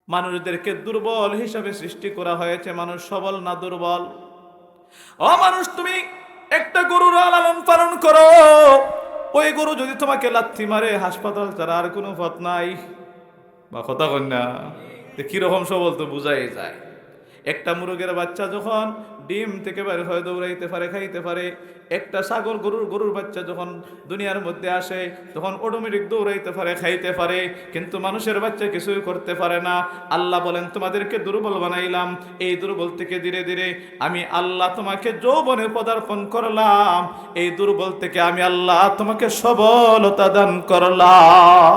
মানুষদেরকে দুর্বল হিসাবে সৃষ্টি করা হয়েছে। মানুষ সবল না দুর্বল? ও মানুষ, তুমি একটা গরুর লালন পালন করো, ওই গরু যদি তোমাকে লাথি মারে, হাসপাতাল ছাড়া আর কোনো পথ নাই। বা কথা কন্যা কিরকম সবল তো বুঝাই যায়। একটা মুরগের বাচ্চা যখন ডিম থেকে বের হয়ে দৌড়াইতে পারে, খাইতে পারে। একটা ছাগল গরুর বাচ্চা যখন দুনিয়ার মধ্যে আসে তখন অটোমেটিক দৌড়াইতে পারে, খাইতে পারে। কিন্তু মানুষের বাচ্চা কিছুই করতে পারে না। আল্লাহ বলেন তোমাদেরকে দুর্বল বানাইলাম, এই দুর্বল থেকে ধীরে ধীরে আমি আল্লাহ তোমাকে যৌবনে পদার্পণ করলাম, এই দুর্বল থেকে আমি আল্লাহ তোমাকে সবলতা দান করলাম।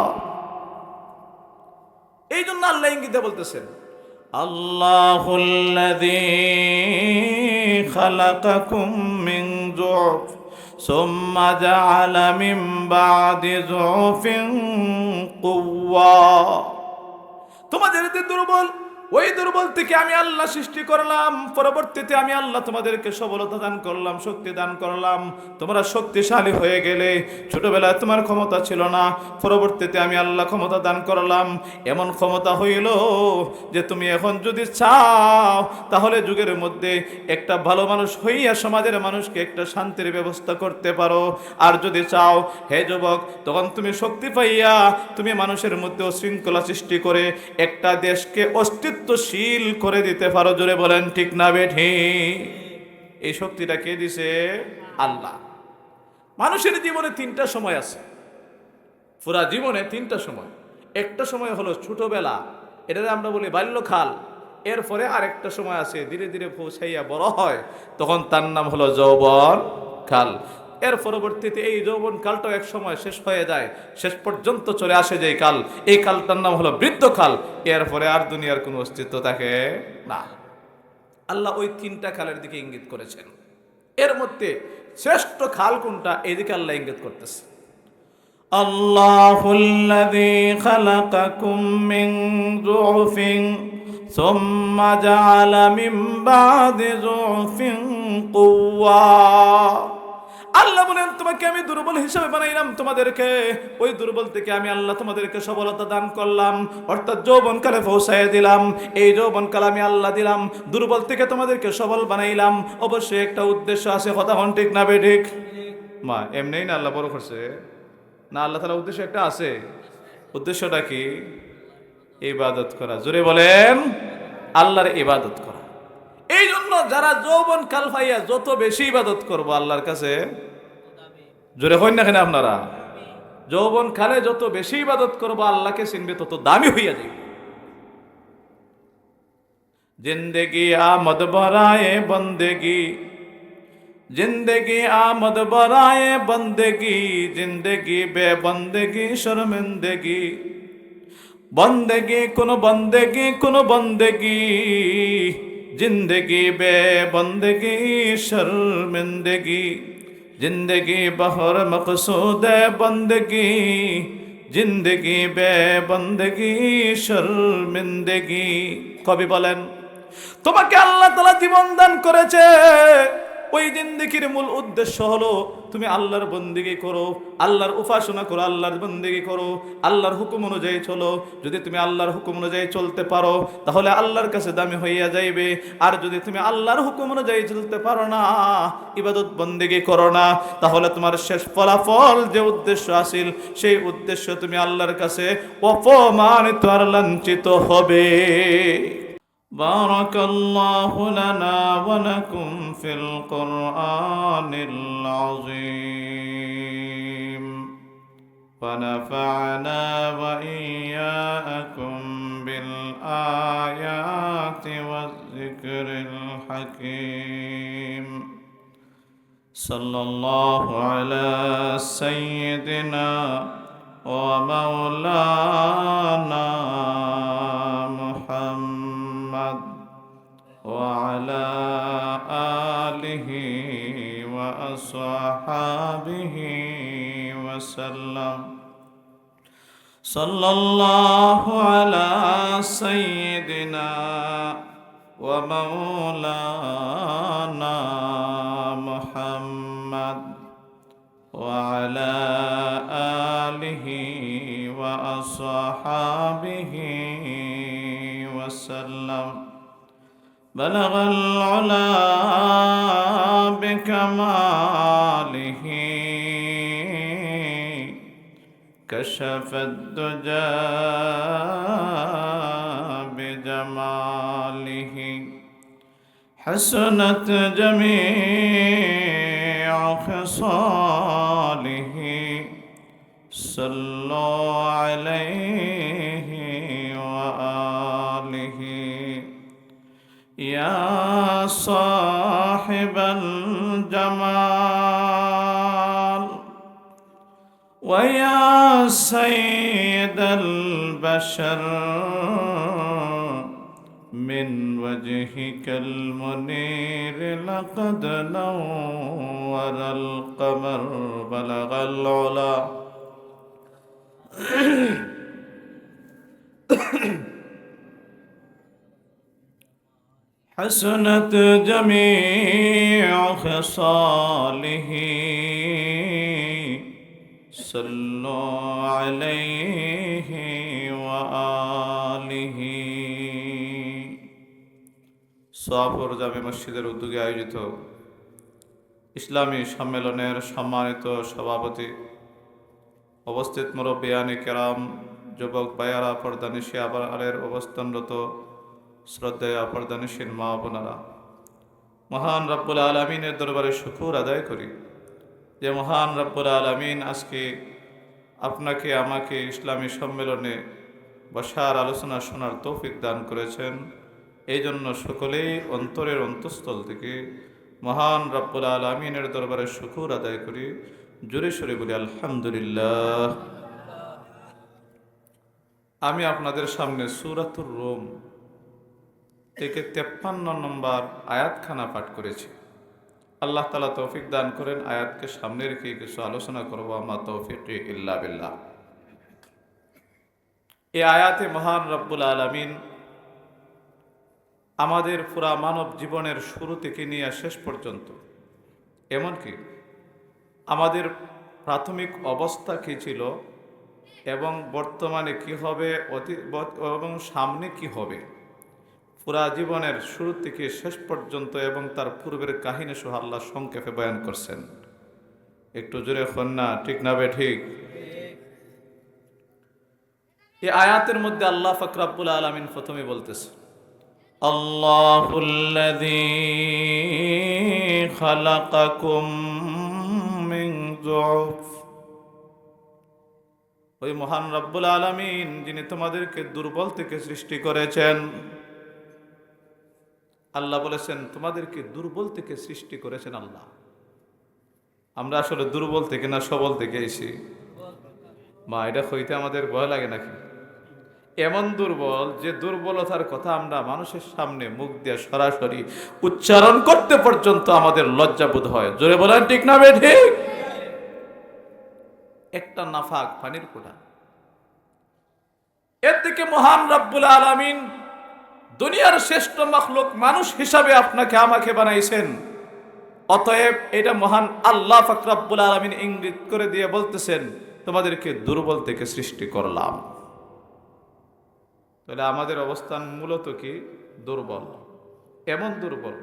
এই জন্য আল্লাহ ইঙ্গিতে বলতেছেন, আল্লাহুল্লাযী খালাকাকুম মিন যুফ সুম্মা জাআলা মিন বাদি যুফিন কুওয়া। তোমাদের যে দুর্বল, ওই দুর্বল থেকে আমি আল্লাহ সৃষ্টি করলাম, পরবর্তীতে আমি আল্লাহ তোমাদেরকে সবলতা দান করলাম, শক্তি দান করলাম। তোমরা শক্তিশালী হয়ে গেলে। ছোটবেলায় তোমার ক্ষমতা ছিল না, পরবর্তীতে আমি আল্লাহ ক্ষমতা দান করলাম। এমন ক্ষমতা হইল যে তুমি এখন যদি চাও তাহলে যুগের মধ্যে একটা ভালো মানুষ হইয়া সমাজের মানুষকে একটা শান্তির ব্যবস্থা করতে পারো। আর যদি চাও হে যুবক, তখন তুমি শক্তি পাইয়া তুমি মানুষের মধ্যে শৃঙ্খলা সৃষ্টি করে একটা দেশকে অস্তিত্বশীল করে দিতে পারো। জোরে বলেন ঠিক না বেঠিক? এই শক্তিটা কে দিছে? আল্লাহ। মানুষের জীবনে তিনটা সময় আছে, পুরা জীবনে তিনটা সময়। একটা সময় হলো ছোটবেলা, এটাকে আমরা বলি বাল্যকাল। এরপরে আরেকটা সময় আছে ধীরে ধীরে পৌঁছাইয়া বড় হয়, তখন তার নাম হলো যৌবন কাল। এর পরবর্তীতে এই যৌবন কালটাও এক সময় শেষ হয়ে যায়, শেষ পর্যন্ত চলে আসে যে কাল, এই কালটার নাম হলো বৃদ্ধকাল। এরপরে আর দুনিয়ার কোনো অস্তিত্ব থাকে না। আল্লাহ ওই তিনটা কালের দিকে ইঙ্গিত করেছেন। এর মধ্যে শ্রেষ্ঠ কাল কোনটা, এদিকে আল্লাহ ইঙ্গিত করতেছে। আল্লাহুল্লাযী খালাকাকুম মিন যুফিন সুম্মা জাআলা মিন বাদি যুফিন কুওয়া। আল্লাহ বলেন তোমাকে আমি দুর্বল হিসেবে বানাইলাম, তোমাদেরকে ওই দুর্বল থেকে আমি আল্লাহ তোমাদেরকে সবলতা দান করলাম, অর্থাৎ যৌবনকালে পৌঁছায় দিলাম। এই যৌবনকাল আমি আল্লাহ দিলাম, দুর্বল থেকে তোমাদেরকে সবল বানাইলাম। অবশ্যই একটা উদ্দেশ্য আছে, কথা হন ঠিক না বেঠিক? মা এমনি না আল্লাহ বড় করছে না, আল্লাহ তাআলা উদ্দেশ্য একটা আছে। উদ্দেশ্যটা কি? ইবাদত করা। জোরে বলেন, আল্লাহর ইবাদত করা। এই জন্য যারা যৌবন কাল পাইয়া যত বেশি ইবাদত করবো আল্লাহর কাছে, জোরে হইন না কেন আপনারা, যৌবন কালে যত বেশি ইবাদত করবো আল্লাহকে চিনবে তত দামি হইয়া যাবে। জিন্দেগি আমদ বরায়ে বন্দেগি, जिंदगी आमद बराए बंदगी, जिंदगी बे बंदगी शर्मिंदगी, बंदगी कुनो बंदगी कुनो बंदगी, जिंदगी बे बंदगी शर्मिंदगी, जिंदगी बहर मकसूद बंदगी, जिंदगी बे बंदगी शर्मिंदगी। कवि बोलेन তোমাকে আল্লাহ তাআলা জীবন দান করেছে, ওই জিন্দেগির মূল উদ্দেশ্য হলো তুমি আল্লাহর বন্দেগী করো, আল্লাহর উপাসনা করো, আল্লাহর বন্দেগী করো, আল্লাহর হুকুম অনুযায়ী চলো। যদি তুমি আল্লাহর হুকুম অনুযায়ী চলতে পারো তাহলে আল্লাহর কাছে দামি হইয়া যাইবে। আর যদি তুমি আল্লাহর হুকুম অনুযায়ী চলতে পারো না, ইবাদত বন্দেগী করো না, তাহলে তোমার শেষ ফলাফল যে উদ্দেশ্য আসিল সেই উদ্দেশ্য তুমি আল্লাহর কাছে অপমানিত আর লাঞ্ছিত হবে। بارك الله لنا ولكم في القرآن العظيم ونفعنا وإياكم بالآيات والذكر الحكيم صلى الله على سيدنا ومولانا محمد وعلى آله وأصحابه وسلم. صلى الله على سيدنا ومولانا محمد وعلى آله وأصحابه وسلم بلغ العلا بكماله كشف الدجى بجماله حسنت جميع خصاله صلوا عليه وآله يا صاحب الجمال ويا سيد البشر من وجهك المنير لقد نور القمر بلغ العلا حسنت جميع خصاله صلوا عليه وآله সোয়াপুর জামে মসজিদের উদ্যোগে আয়োজিত ইসলামী সম্মেলনের সম্মানিত সভাপতি, উপস্থিত মুরব্বিয়ানে কেরাম, যুবক ভাইয়ারা, পর্দানিশী আবারের অবস্থানরত শ্রদ্ধেয় পর্দানিশীন মা বোনেরা, মহান রব্বুল আলমিনের দরবারে শুকর আদায় করি যে মহান রব্বুল আলমিন আজকে আপনাকে আমাকে ইসলামী সম্মেলনে বসার আলোচনা শোনার তৌফিক দান করেছেন। এই জন্য সকলেই অন্তরের অন্তঃস্থল থেকে মহান রব্বুল আলমিনের দরবারে শুকর আদায় করি। জোরে সরে বলি আলহামদুলিল্লাহ। আমি আপনাদের সামনে সূরাতুর রুম থেকে 53 নম্বর আয়াতখানা পাঠ করেছি। আল্লাহ তাআলা তৌফিক দান করেন আয়াতকে সামনে রেখে কিছু আলোচনা করব। আমা তৌফিকি ইল্লা বিল্লাহ। এই আয়াতে মহান রব্বুল আলামিন আমাদের পুরা মানব জীবনের শুরু থেকে নিয়ে শেষ পর্যন্ত, এমনকি আমাদের প্রাথমিক অবস্থা কী ছিল এবং বর্তমানে কি হবে এবং সামনে কি হবে, পুরা জীবনের শুরু থেকে শেষ পর্যন্ত এবং তার পূর্বের কাহিনী সহ আল্লাহ সংক্ষেপে বয়ান করছেন। একটু জোরে কন্যা ঠিক না বে ঠিক? এই আয়াতের মধ্যে আল্লাহ পাক রব্বুল আলামিন প্রথমে বলতেছে, আল্লাহুল্লাযী খালাকাকুম মিন যুফ। ওই মহান রব্বুল আলামিন যিনি তোমাদেরকে দুর্বল থেকে সৃষ্টি করেছেন। আল্লাহ বলেছেন তোমাদেরকে দুর্বল থেকে সৃষ্টি করেছেন আল্লাহ। আমরা আসলে দুর্বল থেকে না সবল থেকে এসেছি? মা, এটা হইতে আমাদের ভয় লাগে নাকি? এমন দুর্বল যে দুর্বলতার কথা আমরা মানুষের সামনে মুখ দিয়ে সরাসরি উচ্চারণ করতে পর্যন্ত আমাদের লজ্জাবোধ হয়। জোরে বলেন ঠিক না বে ঠিক? একটা নাফাক পানির ফোঁটা, এর থেকে মহান রব্বুল আলামিন দুনিয়ার শ্রেষ্ঠ মাখলুক মানুষ হিসাবে আপনাকে আমাকে বানাইছেন। অতএব এটা মহান আল্লাহ পাক রব্বুল আলামিন ইঙ্গিত করে দিয়ে বলতেছেন তোমাদেরকে দুর্বল থেকে সৃষ্টি করলাম। তাহলে আমাদের অবস্থান মূলত কি? দুর্বল। এমন দুর্বল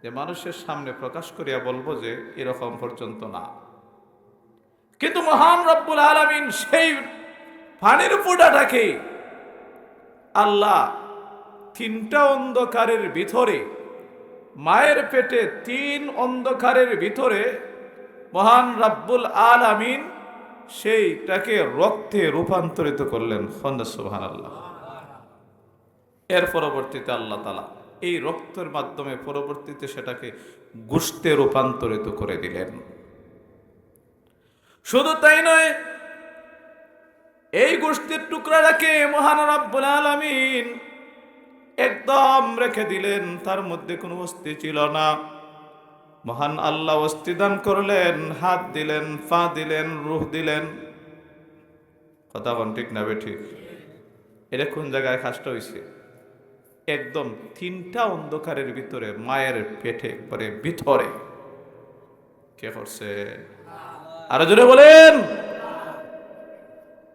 যে মানুষের সামনে প্রকাশ করিয়া বলবো যে এরকম পর্যন্ত না। কিন্তু মহান রব্বুল আলামিন সেই পানির ফোঁটাটাকে আল্লাহ তিনটা অন্ধকারের ভিতরে, মায়ের পেটে 3 অন্ধকারের ভিতরে মহান রব্বুল আলামিন সেইটাকে রক্তে রূপান্তরিত করলেন। সুবহানাল্লাহ। এর পরবর্তীতে আল্লাহ তাআলা এই রক্তের মাধ্যমে পরবর্তীতে সেটাকে গোশতে রূপান্তরিত করে দিলেন। শুধু তাই নয়, এই গোশতের টুকরাটাকে মহান রব্বুল আলামিন একদম রেখে দিলেন, তার মধ্যে কোনো অস্থি ছিল না। মহান আল্লাহ অস্থি দান করলেন, হাত দিলেন, পা দিলেন, রূহ দিলেন। কথা বল ঠিক না বে ঠিক? এটা কোন জায়গায় কাজটা হয়েছে? একদম 3টা অন্ধকারের ভিতরে, মায়ের পেটে পরে ভিতরে। কে করছে? আরো জোরে বলেন।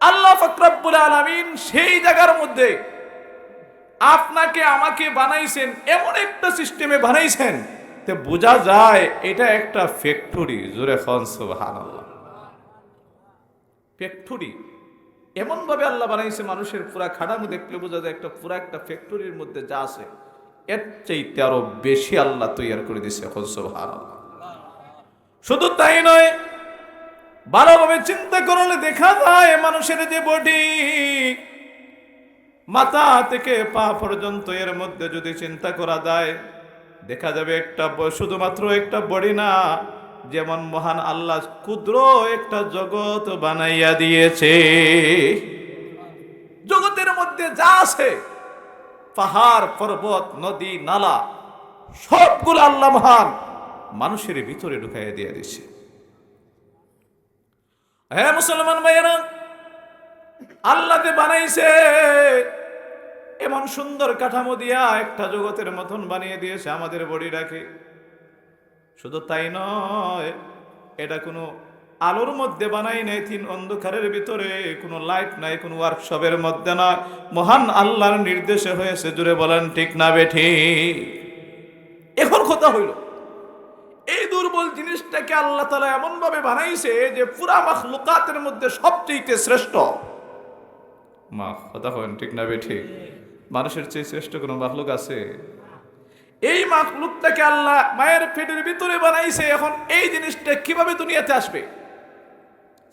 আল্লাহ পাক রব্বুল আলামিন সেই জায়গার মধ্যে আপনাকে আমাকে বানাইছেন এমন একটা সিস্টেমে বানাইছেন তে বোঝা যায় এটা একটা ফ্যাক্টরি। জোরে খান সুবহানাল্লাহ। ফ্যাক্টরি এমন ভাবে আল্লাহ বানাইছে, মানুষের পুরা খাড়ামু দেখলে বোঝা যায় একটা পুরা একটা ফ্যাক্টরির মধ্যে যা আছে এর চাইতে আরো বেশি আল্লাহ তৈরি করে দিছে। এখন সুবহানাল্লাহ। শুধু তাই নয়, ভালোভাবে চিন্তা করলে দেখা যায় মানুষের যে বডি, মাথা থেকে পা পর্যন্ত এর মধ্যে যদি চিন্তা করা যায় দেখা যাবে একটা শুধুমাত্র একটা বডি না, যেমন মহান আল্লাহ ক্ষুদ্র একটা জগৎ বানাইয়া দিয়েছে। জগতের মধ্যে যা আছে পাহাড় পর্বত নদী নালা সবগুলো আল্লাহ মহান মানুষের ভিতরে ঢুকাইয়া দিয়ে দিছে। হ্যাঁ মুসলমান ভাইয়েরা, আল্লাহ যে বানাইছে এমন সুন্দর কাঠামো দিয়া একটা জগতের মতন বানিয়ে দিয়েছে আমাদের বডিটাকে। শুধু তাই নয়, এটা কোনো আলোর মধ্যে বানাই নাই, তিন অন্ধকারের ভিতরে, কোনো লাইট নাই, কোনো ওয়ার্কশপের মধ্যে নয়, মহান আল্লাহর নির্দেশে হয়েছে। জুড়ে বলেন ঠিক না বেঠিক? এখন কথা হইল, এই দুর্বল জিনিসটাকে আল্লাহ তাআলা এমন ভাবে বানাইছে যে পুরা মাখলুকাতের মধ্যে সবচেয়ে শ্রেষ্ঠ। মা কথা হন ঠিক না বেঠিক? মানুষের চেয়ে শ্রেষ্ঠ কোনো মাখলুক আছে? এই মাখলুকটাকে আল্লাহ মায়ের পেটের ভিতরে বানাইছে। এখন এই জিনিসটা কিভাবে দুনিয়াতে আসবে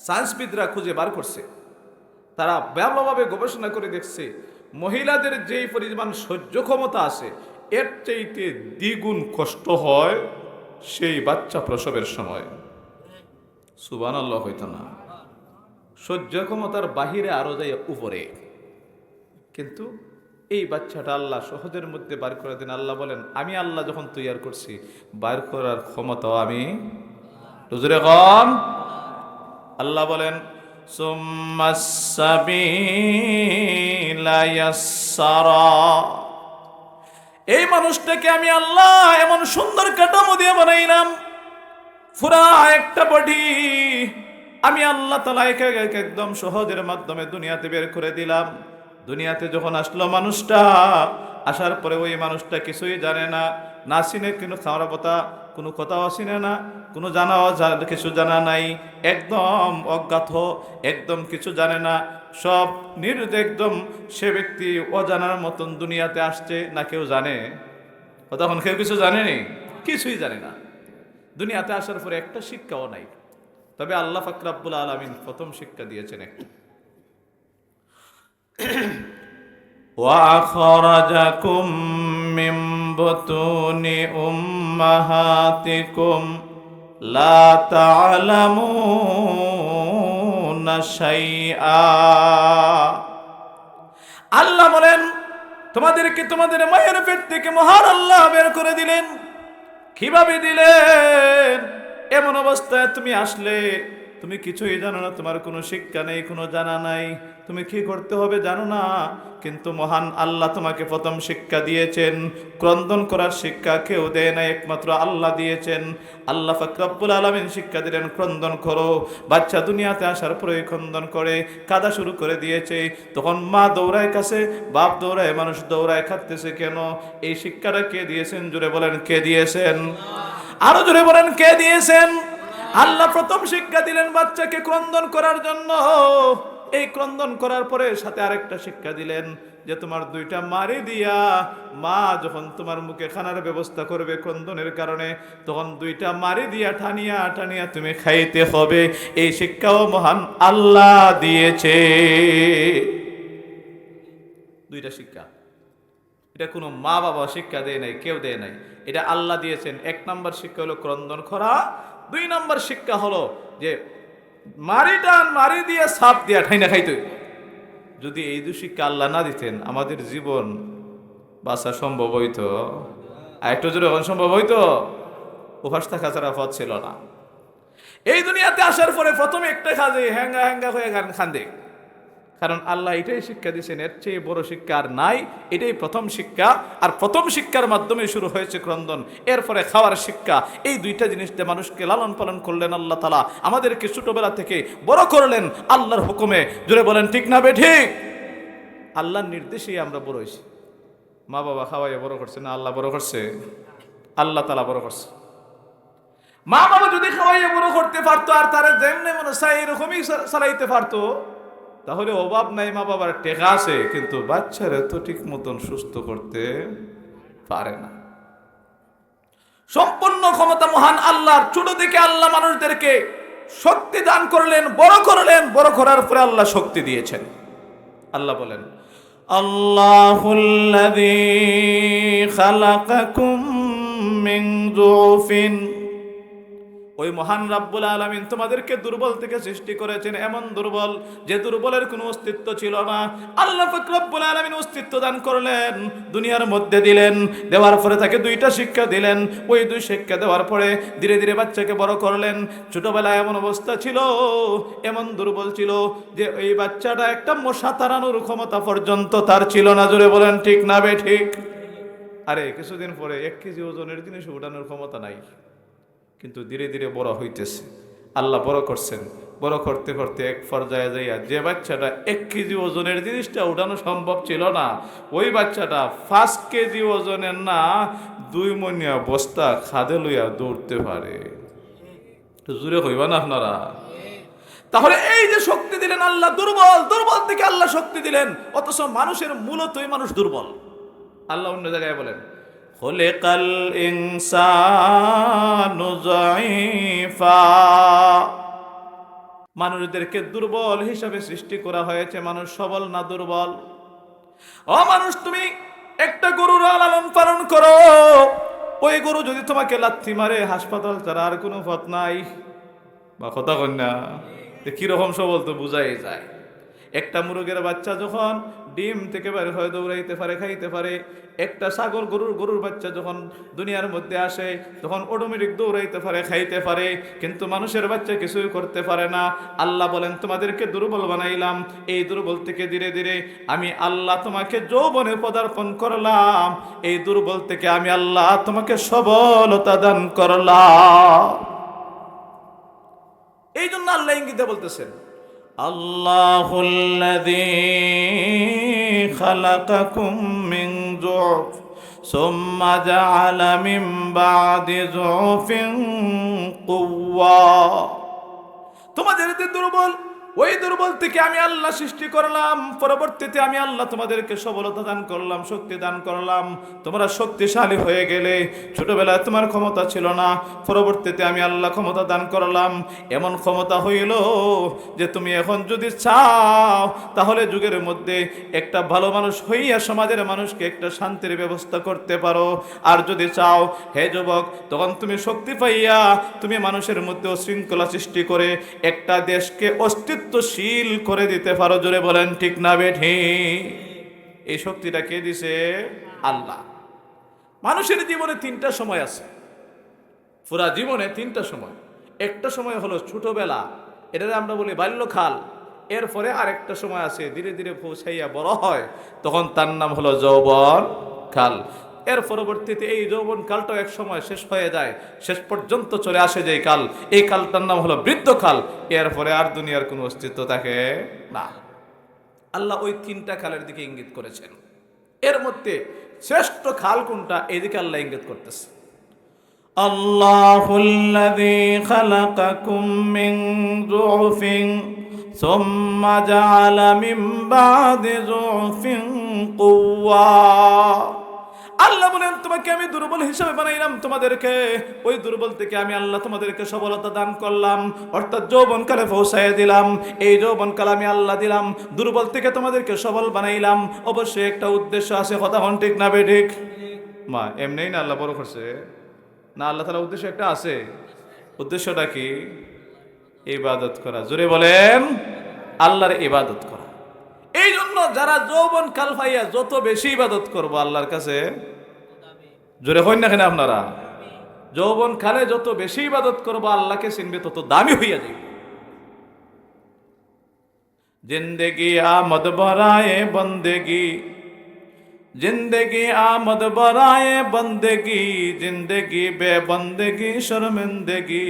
সায়েন্সবিদরা খুঁজে বার করছে। তারা ব্যাপকভাবে গবেষণা করে দেখছে মহিলাদের যেই পরিমাণ সহ্য ক্ষমতা আছে এর চাইতে দ্বিগুণ কষ্ট হয় সেই বাচ্চা প্রসবের সময়। সুবহানাল্লাহ হইতো না? সহ্য ক্ষমতার বাহিরে আরো যায় উপরে। কিন্তু এই বাচ্চাটা আল্লাহ সহজের মধ্যে বার করে দেন। আল্লাহ বলেন আমি আল্লাহ যখন তৈরি করছি বার করার ক্ষমতাও আমি। হুজুরে গণ আল্লাহ বলেন সুম্মাস সাবিলা ইয়াসসারা, এই মানুষটাকে আমি আল্লাহ এমন সুন্দর কাঠামো দিয়ে বানাইলাম, পুরা একটা বডি আমি আল্লাহ তাআলা একদম সহজের মাধ্যমে দুনিয়াতে বের করে দিলাম। দুনিয়াতে যখন আসলো মানুষটা, আসার পরে ওই মানুষটা কিছুই জানে না, না চিনে কোনো খাওয়ার কথা, কোনো কথাও চিনে না, কোনো কিছু জানা নাই, একদম অজ্ঞাত, একদম কিছু জানে না, সব একদম সে ব্যক্তি অজানার মতন দুনিয়াতে আসছে। না কেউ জানে? তখন কেউ কিছু জানেনি, কিছুই জানে না। দুনিয়াতে আসার পরে একটা শিক্ষাও নাই। তবে আল্লাহ পাক রব্বুল আলামিন প্রথম শিক্ষা দিয়েছেন একটা, وَأَخْرَجَكُم مِّن بُطُونِ أُمَّهَاتِكُمْ لَا تَعْلَمُونَ شَيْئًا। আল্লাহ বলেন তোমাদেরকে তোমাদের মায়ের পেট থেকে মহান আল্লাহ বের করে দিলেন। কিভাবে দিলেন? এমন অবস্থায় তুমি আসলে তুমি কিছুই জানো না, তোমার কোনো শিক্ষা নেই, কোনো জানা নাই, তুমি কি করতে হবে জানো না। কিন্তু মহান আল্লাহ তোমাকে প্রথম শিক্ষা দিয়েছেন। ক্রন্দন করার শিক্ষা কেউ দেয় না, একমাত্র আল্লাহ দিয়েছেন। আল্লাহ পাক রব্বুল আলামিন শিক্ষা দিলেন ক্রন্দন করো। বাচ্চা দুনিয়াতে আসার পরে ক্রন্দন করে কাঁদা শুরু করে দিয়েছে, তখন মা দৌড়ায় কাছে, বাপ দৌড়ায়, মানুষ দৌড়ায়, খাটতেছে কেন? এই শিক্ষাটা কে দিয়েছেন? জোরে বলেন কে দিয়েছেন? আরো জোরে বলেন কে দিয়েছেন? আল্লাহ প্রথম শিক্ষা দিলেন বাচ্চাকে ক্রন্দন করার জন্য। এই ক্রন্দন করার পরে সাথে আরেকটা শিক্ষা দিলেন যে তোমার দুইটা মারি দিয়া মা যখন তোমার মুখে খানার ব্যবস্থা করবে ক্রন্দনের কারণে, তখন দুইটা মারি দিয়া টানিয়া টানিয়া তুমি খাইতে হবে। এই শিক্ষাও মহান আল্লাহ দিয়েছে। দুইটা শিক্ষা, এটা কোনো মা বাবা শিক্ষা দেয় নাই, কেউ দেয় নাই, এটা আল্লাহ দিয়েছেন। এক নম্বর শিক্ষা হলো ক্রন্দন করা, দুই নম্বর শিক্ষা হলো যে মারি দিয়ে সাপ দিয়া ঠাইনা খাইতে। যদি এই দুই শিক্ষা আল্লাহ না দিতেন আমাদের জীবন বাঁচা সম্ভব হইতো? আর একটু জোরে সম্ভব হইতো? উপাস থাকা ছাড়া পথ ছিল না। এই দুনিয়াতে আসার পরে প্রথমে একটা কাজে হ্যাঙ্গা হ্যাঙ্গা হয়ে কান্দে, কারণ আল্লাহ এটাই শিক্ষা দিয়েছেন, এর চেয়ে বড় শিক্ষা আর নাই। এটাই প্রথম শিক্ষা, আর প্রথম শিক্ষার মাধ্যমে শুরু হয়েছে ক্রন্দন, এরপরে খাওয়ার শিক্ষা। এই দুইটা জিনিস দিয়ে মানুষকে লালন পালন করলেন আল্লাহ তাআলা, আমাদেরকে ছোটবেলা থেকে বড় করলেন আল্লাহর হুকুমে। জোরে বলেন ঠিক না বেঠিক? আল্লাহর নির্দেশেই আমরা বড় হয়েছি। মা বাবা খাওয়াইয়া বড় করছে না আল্লাহ বড় করছে? আল্লাহ তাআলা বড় করছে। মা বাবা যদি খাওয়াইয়া বড় করতে পারতো আর তারা যেমনি মনে চাই এরকমই চালাইতে পারতো, তাহলে অভাব নাই, মা বাবার টেকা আছে, কিন্তু বাচ্চারা তো ঠিক মতন সুস্থ করতে পারে না। সম্পূর্ণ ক্ষমতা মহান আল্লাহর। ছোট থেকে আল্লাহ মানুষদেরকে শক্তি দান করলেন, বড় করলেন, বড় করার পরে আল্লাহ শক্তি দিয়েছেন। আল্লাহ বলেন, আল্লাহুল্লাযী খালাকাকুম মিন যুফিন, ওই মহান রাব্বুল আলামিন তোমাদেরকে দুর্বল থেকে সৃষ্টি করেছেন, এমন দুর্বল যে দুর্বলের কোনো অস্তিত্ব ছিল না। আল্লাহ পাক রব্বুল আলামিন অস্তিত্ব দান করলেন, দুনিয়ার মধ্যে দিলেন, দেওয়ার পরে তাকে দুইটা শিক্ষা দিলেন। ওই দুই শিক্ষা দেওয়ার পরে ধীরে ধীরে বাচ্চাকে বড় করলেন। ছোটবেলায় এমন অবস্থা ছিল, এমন দুর্বল ছিল যে এই বাচ্চাটা একটা মশা তাড়ানোর ক্ষমতা পর্যন্ত তার ছিল না। জোরে বলেন ঠিক না বে ঠিক? আরে কিছুদিন পরে 1 কেজি ওজনের জিনিস উঠানোর ক্ষমতা নাই, কিন্তু ধীরে ধীরে বড় হইতেছে। আল্লাহ বড় করছেন, বড় করতে করতে এক পর্যায়ে যাইয়া যে বাচ্চাটা 1 কেজি ওজনের জিনিসটা উঠানো সম্ভব ছিল না, ওই বাচ্চাটা 5 কেজি ওজনের না 2 মনিয়া বস্তা খাদে লইয়া দৌড়তে পারে। তো জুড়ে হইবা না আপনারা? তাহলে এই যে শক্তি দিলেন আল্লাহ, দুর্বল দুর্বল থেকে আল্লাহ শক্তি দিলেন, অথচ মানুষের মূলতই মানুষ দুর্বল। আল্লাহ অন্য জায়গায় বলেন, খুলিকাল ইনসানু যায়ীফা, মানুষদেরকে দুর্বল হিসাবে সৃষ্টি করা হয়েছে। মানুষ সবল না দুর্বল? ও মানুষ, তুমি একটা গরুর লালন পালন করো, ওই গরু যদি তোমাকে লাথি মারে হাসপাতাল ছাড়া আর কোনো পথ নাই। বা কথা কন্যা কিরকম সবল তো বুঝাই যায়। একটা মুরগের বাচ্চা যখন ডিম থেকে বের হয়ে দৌড়াইতে পারে, খাইতে পারে। একটা ছাগল গরুর বাচ্চা যখন দুনিয়ার মধ্যে আসে তখন অটোমেটিক দৌড়াইতে পারে, খাইতে পারে, কিন্তু মানুষের বাচ্চা কিছুই করতে পারে না। আল্লাহ বলেন, তোমাদেরকে দুর্বল বানাইলাম, এই দুর্বল থেকে ধীরে ধীরে আমি আল্লাহ তোমাকে যৌবনে পদার্পণ করলাম, এই দুর্বল থেকে আমি আল্লাহ তোমাকে সবলতা দান করলাম। এই জন্য আল্লাহ ইঙ্গিতে বলতেছেন, আল্লাহুল্লাযী খালাকাকুম মিন যুফ সুম্মা জাআলা মিন বাদি যুফিন কুওয়া, তোমাদের যে দুর্বল, ওই দুর্বল থেকে আমি আল্লাহ সৃষ্টি করলাম, পরবর্তীতে আমি আল্লাহ তোমাদেরকে সবলতা দান করলাম, শক্তি দান করলাম। তোমরা শক্তিশালী হয়ে গেলে। ছোটবেলায় তোমার ক্ষমতা ছিল না, পরবর্তীতে আমি আল্লাহ ক্ষমতা দান করলাম। এমন ক্ষমতা হইল যে তুমি এখন যদি চাও তাহলে যুগের মধ্যে একটা ভালো মানুষ হইয়া সমাজের মানুষকে একটা শান্তির ব্যবস্থা করতে পারো। আর যদি চাও হে যুবক, তখন তুমি শক্তি পাইয়া তুমি মানুষের মধ্যে শৃঙ্খলা সৃষ্টি করে একটা দেশকে অস্তিত্বশীল করে দিতে পারো। জোরে বলেন ঠিক না বেঠি? এই শক্তিটা কে দিছে? আল্লাহ। মানুষের জীবনে 3টা সময় আছে, পুরা জীবনে 3টা সময়। একটা সময় হলো ছোটবেলা, এটা আমরা বলি বাল্যকাল। এরপরে আরেকটা সময় আছে ধীরে ধীরে পৌঁছাইয়া বড় হয়, তখন তার নাম হলো যৌবন কাল। এর পরবর্তীতে এই যৌবন কালটাও এক সময় শেষ হয়ে যায়, শেষ পর্যন্ত চলে আসে যে কাল, এই কালটার নাম হলো বৃদ্ধকাল। এরপরে আর দুনিয়ার কোনো অস্তিত্ব থাকে না। আল্লাহ ওই 3টা কালের দিকে ইঙ্গিত করেছেন। এর মধ্যে শ্রেষ্ঠ কাল কোনটা, এদিকে আল্লাহ ইঙ্গিত করতেছে। আল্লাহুল্লাযী খালাকাকুম মিন যুফিন সুম্মা জাআলা মিন বাদি যুফিন কুওয়া, আল্লাহ বলেন, তোমাকে আমি দুর্বল হিসেবে বানাইলাম, তোমাদেরকে ওই দুর্বল থেকে আমি আল্লাহ তোমাদেরকে সবলতা দান করলাম, অর্থাৎ যৌবনকালে পৌঁছায় দিলাম। এই যৌবনকাল আমি আল্লাহ দিলাম, দুর্বল থেকে তোমাদেরকে সবল বানাইলাম। অবশ্যই একটা উদ্দেশ্য আছে, কথা হন ঠিক না বেঠিক? মা এমনি না আল্লাহ বড় করছে না, আল্লাহ তাআলা উদ্দেশ্য একটা আছে। উদ্দেশ্যটা কি? ইবাদত করা। জোরে বলেন, আল্লাহর ইবাদত করা। এই জন্য যারা যৌবন কাল পাইয়া যত বেশি ইবাদত করবো আল্লাহর কাছে, জোরে হইন না কেন আপনারা, যৌবন কালে যত বেশি ইবাদত করবো আল্লাহকে চিনবে তত দামি হইয়া যাবে। জিন্দেগি আমদ বরায়ে বন্দেগি, জিন্দেগি আমদ বরায়ে বন্দেগি, জিন্দেগি বে বন্দেগি শর্মিন্দগি,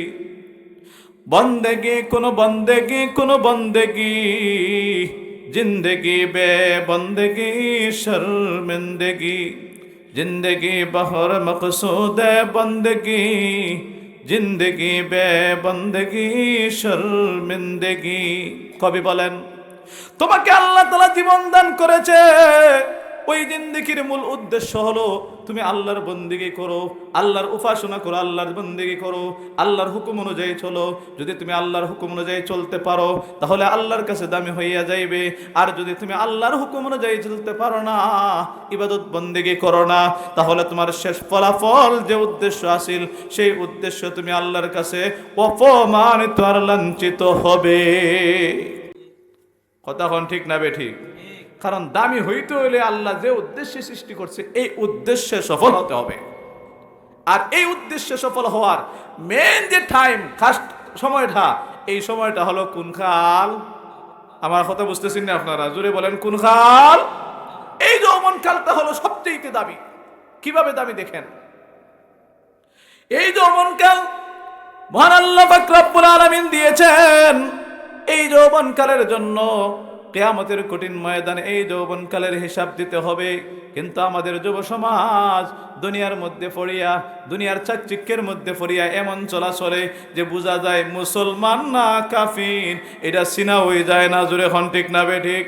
বন্দেগি কোনো বন্দেগি কোনো বন্দেগি, জিন্দেগি বে বন্দেগি শর্মিন্দগি। जिंदगी बहर मकसूद बंदगी, जिंदगी বে বন্দেগি শর্মিন্দগি। কবি বলেন, তোমাকে আল্লাহ তাআলা জীবন দান করেছে, ওই জিন্দেগির মূল উদ্দেশ্য হলো তুমি আল্লাহর বন্দেগি করো, আল্লাহর উপাসনা করো, আল্লাহর বন্দেগি করো, আল্লাহর হুকুম অনুযায়ী চলো। যদি তুমি আল্লাহর হুকুম অনুযায়ী চলতে পারো তাহলে আল্লাহর কাছে দামি হইয়া যাইবে। আর যদি তুমি আল্লাহর হুকুম অনুযায়ী চলতে পারো না, ইবাদত বন্দেগি করো না, তাহলে তোমার শেষ ফলাফল যে উদ্দেশ্য আসিল সেই উদ্দেশ্য তুমি আল্লাহর কাছে অপমানিত আর লাঞ্ছিত হবে। কথা কোন ঠিক না বেঠিক? কারণ দামি হইতে হইলে আল্লাহ যে উদ্দেশ্যে সৃষ্টি করছে এই উদ্দেশ্যে সফল হতে হবে। আর এই উদ্দেশ্যে সফল হওয়ার মেন যে টাইম, ফার্স্ট সময়টা, এই সময়টা হলো কোন কাল? আমার কথা বুঝতেছেন না আপনারা? জোরে বলেন কোন কাল? এই যৌবন কালটা হলো সবচেয়ে দামি। কিভাবে দামি দেখেন, এই যৌবন কাল মহান আল্লাহ পাক রব্বুল আলামিন দিয়েছেন। এই যৌবন কালের জন্য কিয়ামতের কঠিন ময়দানে এই যৌবনকালের হিসাব দিতে হবে। কিন্তু আমাদের যুব সমাজ দুনিয়ার মধ্যে পড়িয়া, দুনিয়ার চাকচিক্যের মধ্যে পড়িয়া এমন চলাচলে যে বোঝা যায় মুসলমান না কাফির, এটা চিনা হয়ে যায় না। জোরে হন ঠিক না বেঠিক?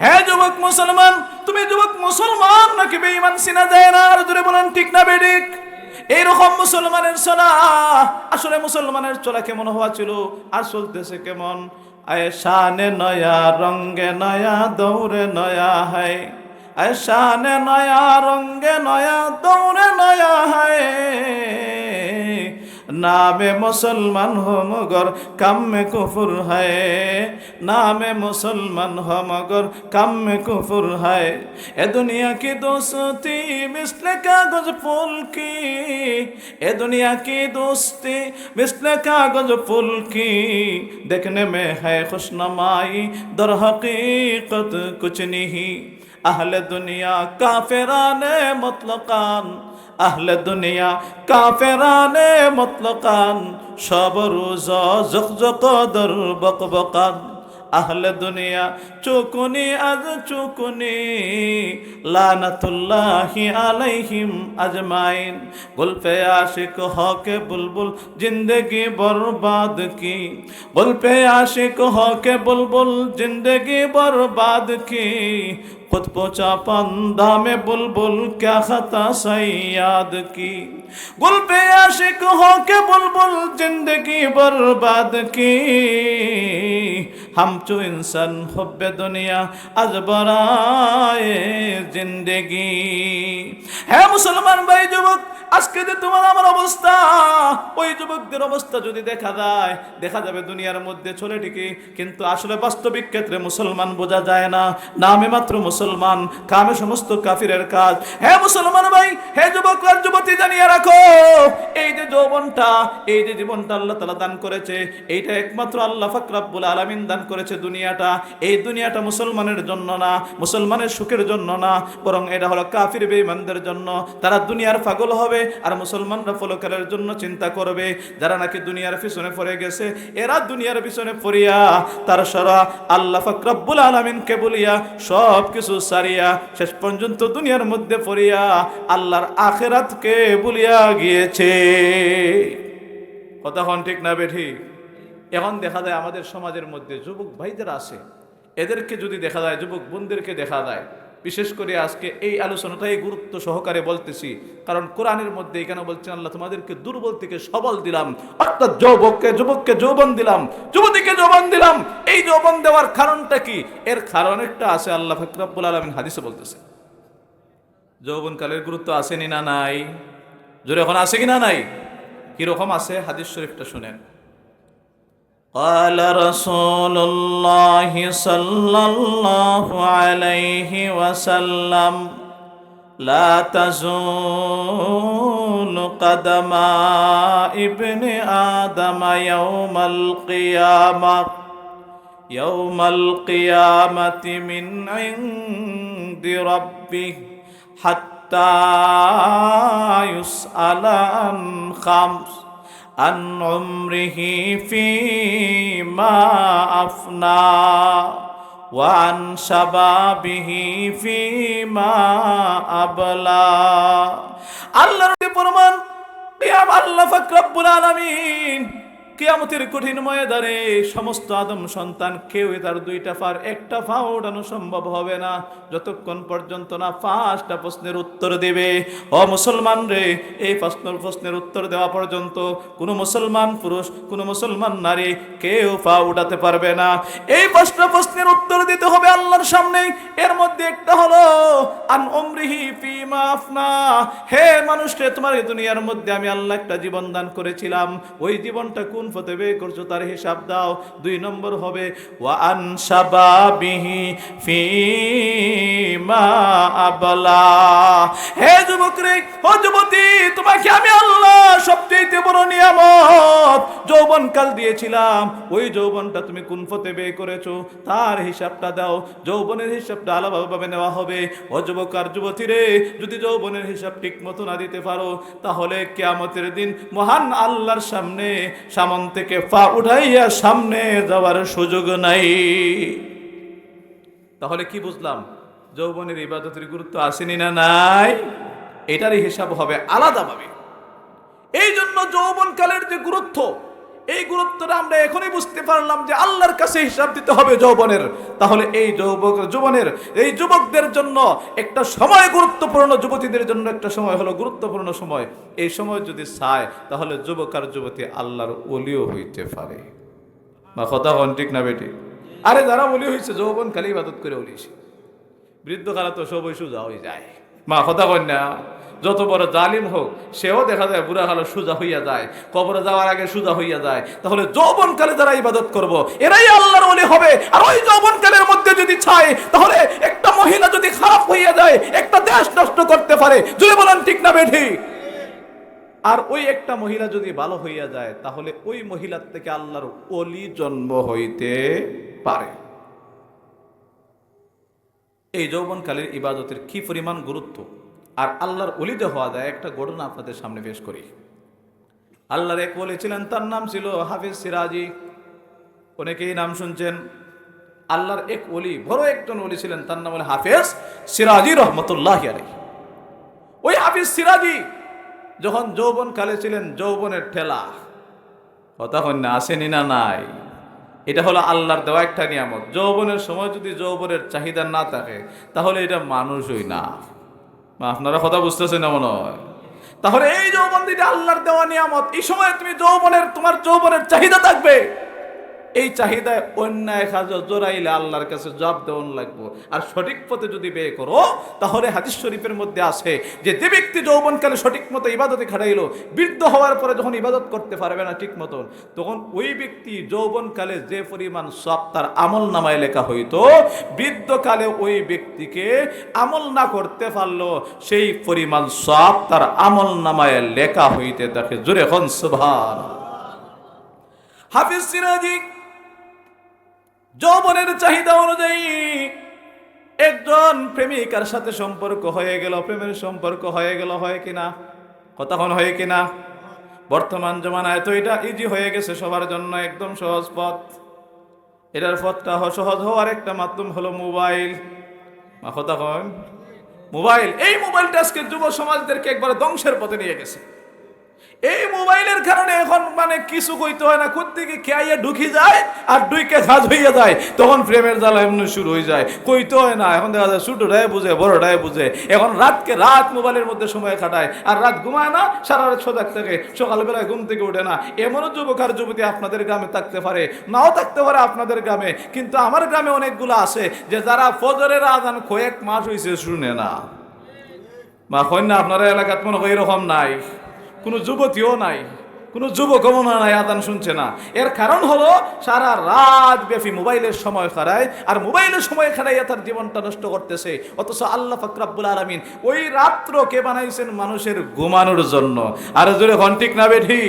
হ্যাঁ যুবক মুসলমান, তুমি যুবক মুসলমান নাকি বেঈমান চিনা যায় না। আর জোরে বলেন ঠিক না বেঠিক? এইরকম মুসলমানের চলা, আসলে মুসলমানের চলা কেমন হওয়া ছিল আর চলতেছে কেমন? ऐशाने नया रंगे नया दौरे नया है, ऐशाने नया रंगे नया दौरे नया है। नामे मुसलमान हो मगर काम में कुफर है, नामे मुसलमान हो मगर काम में कुफर है। ए दुनिया की दोस्ती मिसले कागज फूल की, ए दुनिया की दोस्ती मिसले कागज फूल की। देखने में है खुशनुमाई दर हकीकत कुछ नहीं। अहले दुनिया काफिराने मुतलकान, अहले दुनिया काफिराने मुतलकान। शब रोज़ा ज़क़ दर बक़बक़ान। अहले दुनिया चुकुनी अज चुकुनी लानतुल्लाहि अलैहिम अजमाइन। गुल पे आशिक हो के बुलबुल जिंदगी बर्बाद की, गुल पे आशिक हो के बुलबुल जिंदगी बर्बाद की। खुद पहुंचा पंदा में बुलबुल क्या खता सैयाद की। गुल पे आशिक हो के बुलबुल जिंदगी बर्बाद की। हम चो इंसान हुब्बे दुनिया आज बराए जिंदगी। है मुसलमान भाई যুবক, আজকে যে তোমার আমার অবস্থা, ওই যুবকদের অবস্থা যদি দেখা যায়, দেখা যাবে দুনিয়ার মধ্যে চলে ঠিকই, কিন্তু আসলে বাস্তবিক ক্ষেত্রে মুসলমান বোঝা যায় না। নামে মাত্র মুসলমান, কামে সমস্ত কাফিরের কাজ। হে মুসলমান ভাই, হে যুবক আর যুবতী, জানিয়ে রাখো এই যে যৌবনটা, এই যে জীবনটা আল্লাহ তাআলা দান করেছে, এইটা একমাত্র আল্লাহ পাক রব্বুল আলামিন দান করেছে দুনিয়াটা। এই দুনিয়াটা মুসলমানের জন্য না, মুসলমানের সুখের জন্য না, বরং এটা হলো কাফির বেঈমানদের জন্য। তারা দুনিয়ার পাগল হবে আর মুসলমানরা ফলকারের জন্য চিন্তা করবে। যারা নাকি দুনিয়ার পিছনে পড়ে গেছে, এরা দুনিয়ার পিছনে পড়িয়া তার সারা আল্লাহ পাক রব্বুল আলামিনকে বলিয়া সব কিছু সারিয়া শেষ পর্যন্ত দুনিয়ার মধ্যে পড়িয়া আল্লাহর আখিরাতকে ভুলিয়া গিয়েছে। কথা কোন ঠিক না বেঠিক? এখন দেখা যায় আমাদের সমাজের মধ্যে যুবক ভাই যারা আছে, এদেরকে যদি দেখা যায়, যুবক বোনদেরকে দেখা যায়, বিশেষ করে আজকে এই আলোচনাটাই গুরুত্ব সহকারে বলতেছি, কারণ কোরআনের মধ্যে এখানে বলছেন আল্লাহ তোমাদেরকে দুর্বল থেকে সবল দিলাম, অর্থাৎ যুবককে যৌবন দিলাম, যুবতীকে যৌবন দিলাম। এই যৌবন দেওয়ার কারণটা কি? এর কারণ একটা আছে, আল্লাহ পাক রব্বুল আলামিন হাদিসে বলতেছে। যৌবনকালের গুরুত্ব আসেনি না নাই? জোরে এখন আছে কি না নাই? কিরকম আছে? হাদিস শরীফটা শুনেন। قال رسول الله صلى الله عليه وسلم لا تزول قدم ابن آدم يوم القيامة من عند ربه حتى يسأل عن خمس عن عمره فيما أفنى وعن شبابه فيما أبلى আল্লাহর প্রমাণ আল্লাহ পাক রব্বুল আলামিন কিয়ামতের কঠিন ময়দানে সমস্ত আদম সন্তান কেউ তার দুইটা পা একটা পা ওঠানো সম্ভব হবে না যতক্ষণ পর্যন্ত না পাঁচটা প্রশ্নের উত্তর দেবে। ও মুসলমান রে, এই প্রশ্নের উত্তর দেওয়া পর্যন্ত কোনো মুসলমান পুরুষ কোনো মুসলমান নারী কেউ পা উঠাতে পারবে না। এই পাঁচটা প্রশ্নের উত্তর দিতে হবে আল্লাহর সামনে। এর মধ্যে একটা হলো আন উমরিহি ফিমা আফনা, হে মানুষ রে, তোমার এই দুনিয়ার মধ্যে আমি আল্লাহ একটা জীবন দান করেছিলাম, ওই জীবনটা কোন পথে ব্যয় করছো তার হিসাব দাও। 2 নম্বর হবে ওয়া আন শাবাবিহি ফিমা আবলা, হে যুবক রে, ও যুবতী, তোমাকে আমি আল্লাহ সবচেয়ে বড় নিয়ামত যৌবনকাল দিয়েছিলাম, ওই যৌবনটা তুমি কোন পথে ব্যয় করেছো তার হিসাবটা দাও। যৌবনের হিসাবটা আলাদাভাবে নেওয়া হবে। ও যুবক আর যুবতী রে, যদি যৌবনের হিসাব ঠিক মতো না দিতে পারো তাহলে কিয়ামতের দিন মহান আল্লাহর সামনে সামনে থেকে পা উঠাইয়া সামনে যাওয়ার সুযোগ নাই। তাহলে কি বুঝলাম? যৌবনের ইবাদতের গুরুত্ব আসেনি না নাই? এটারই হিসাব হবে আলাদাভাবে। এই জন্য যৌবনকালের যে গুরুত্ব, এই গুরুত্বটা আমরা এখনই বুঝতে পারলাম যে আল্লাহর কাছে হিসাব দিতে হবে যৌবনের। তাহলে এই যৌবনের এই যুবকদের জন্য একটা সময় গুরুত্বপূর্ণ, যুবতীদের জন্য একটা সময় হলো গুরুত্বপূর্ণ সময়। এই সময় যদি চায় তাহলে যুবক আর যুবতী আল্লাহর ওলিও হইতে পারে। বা কথা হন ঠিক না বেটি? আরে যারা ওলি হয়েছে যৌবন খালি ইবাদত করে ওলিছে, বৃদ্ধকালে তো সবই সোজা হয়ে যায়। মা কথা কন না, যত বড় জালিম হোক সেও দেখা যায় বুড়া কালে সোজা হইয়া যায়, কবরে যাওয়ার আগে সোজা হইয়া যায়। তাহলে যৌবনকালে যারা ইবাদত করব এরাই আল্লাহর ওলি হবে। আর ওই যৌবনকালের মধ্যে যদি চায় তাহলে একটা মহিলা যদি খারাপ হইয়া যায় একটা দেশ নষ্ট করতে পারে। যদি বলেন ঠিক না বেঠি? আর ওই একটা মহিলা যদি ভালো হইয়া যায় তাহলে ওই মহিলার থেকে আল্লাহর ওলি জন্ম হইতে পারে। এই যৌবনকালের ইবাদতের কি পরিমাণ গুরুত্ব আর আল্লাহর ওলিতে হওয়া যায়, একটা ঘটনা আপনাদের সামনে পেশ করি। আল্লাহর এক ওলি ছিলেন, তার নাম ছিল হাফিজ সিরাজি। অনেকেই নাম শুনছেন। আল্লাহর এক ওলি, বড় একজন ওলি ছিলেন, তার নাম হলো হাফিজ সিরাজি রহমতুল্লাহি আলাইহি। ওই হাফিজ সিরাজি যখন যৌবনকালে ছিলেন, যৌবনের ঠেলা তখন আসেনি না নাই? এটা হলো আল্লাহর দেওয়া একটা নিয়ামত। যৌবনের সময় যদি যৌবনের চাহিদা না থাকে তাহলে এটা মানুষই না। আপনারা কথা বুঝতেছেন না মনে হয়? তাহলে এই যৌবন যেটা আল্লাহর দেওয়া নিয়ামত, এই সময় তুমি তোমার যৌবনের চাহিদা থাকবে। এই চাহিদায় অন্যায় কাজ জোরাইলে আল্লাহর কাছে জবাব দেওয়ান লাগবো। আর সঠিক পথে যদি ব্যয় করো তাহলে হাদিস শরীফের মধ্যে আছে যে যে ব্যক্তি যৌবনকালে সঠিক মতো ইবাদতে খাটাইলো, বৃদ্ধ হওয়ার পরে যখন ইবাদত করতে পারবে না ঠিক মতন, তখন ওই ব্যক্তি যৌবনকালে যে পরিমাণ সব তার আমল নামায় লেখা হইতো, বৃদ্ধকালে ওই ব্যক্তিকে আমল না করতে পারলো সেই পরিমাণ সব তার আমল নামায় লেখা হইতে থাকে। জোরে হন সুবহানাল্লাহ। হাফিজ সিরাজি যৌবনের চাহিদা অনুযায়ী একজন প্রেমিকার সাথে সম্পর্ক হয়ে গেল, প্রেমের সম্পর্ক হয়ে গেল। হয় কিনা? কতক্ষণ হয় কিনা? বর্তমান জমানায় তো এটা ইজি হয়ে গেছে সবার জন্য, একদম সহজ পথ। এটার পথটা সহজ হওয়ার একটা মাধ্যম হলো মোবাইল। কতক্ষণ? মোবাইল। এই মোবাইলটা আজকে যুব সমাজদেরকে একবার ধ্বংসের পথে নিয়ে গেছে। এই মোবাইলের কারণে এখন মানে কিছু কইতে হয় না, কোত্থেকে খেয়াইয়া ঢুকি যায় আর ডুইকে কাজ হইয়া যায়, তখন প্রেমের জ্বালা এমনি শুরু হয়ে যায়। কইতে হয় না, এখন দেখা যায় ছোটটাই বুঝে বড়টাই বুঝে। এখন রাত মোবাইলের মধ্যে সময় কাটায় আর রাত ঘুমায় না, সারা রাত সজাগ থাকে, সকালবেলায় ঘুম থেকে ওঠে না। এমনও যুবক আর যুবতী আপনাদের গ্রামে থাকতে পারে, নাও থাকতে পারে আপনাদের গ্রামে, কিন্তু আমার গ্রামে অনেকগুলো আছে যে যারা ফজরের আজান কয়েক মাস হয়েছে শুনে না। বা হয় না আপনারা এলাকাত মনে হয় এরকম নাই? কোনো যুবতীও নাই, কোনো যুবকও নাই, আদান শুনছে না। এর কারণ হলো সারা রাত ব্যাপী মোবাইলের সময় খাড়ায়, আর মোবাইলের সময় খাড়াইয়া তার জীবনটা নষ্ট করতেছে। অথচ আল্লাহ পাক রব্বুল আলামিন ওই রাত্রকে বানাইছেন মানুষের ঘুমানোর জন্য। আর জোরে হন ঠিক না বেঠি?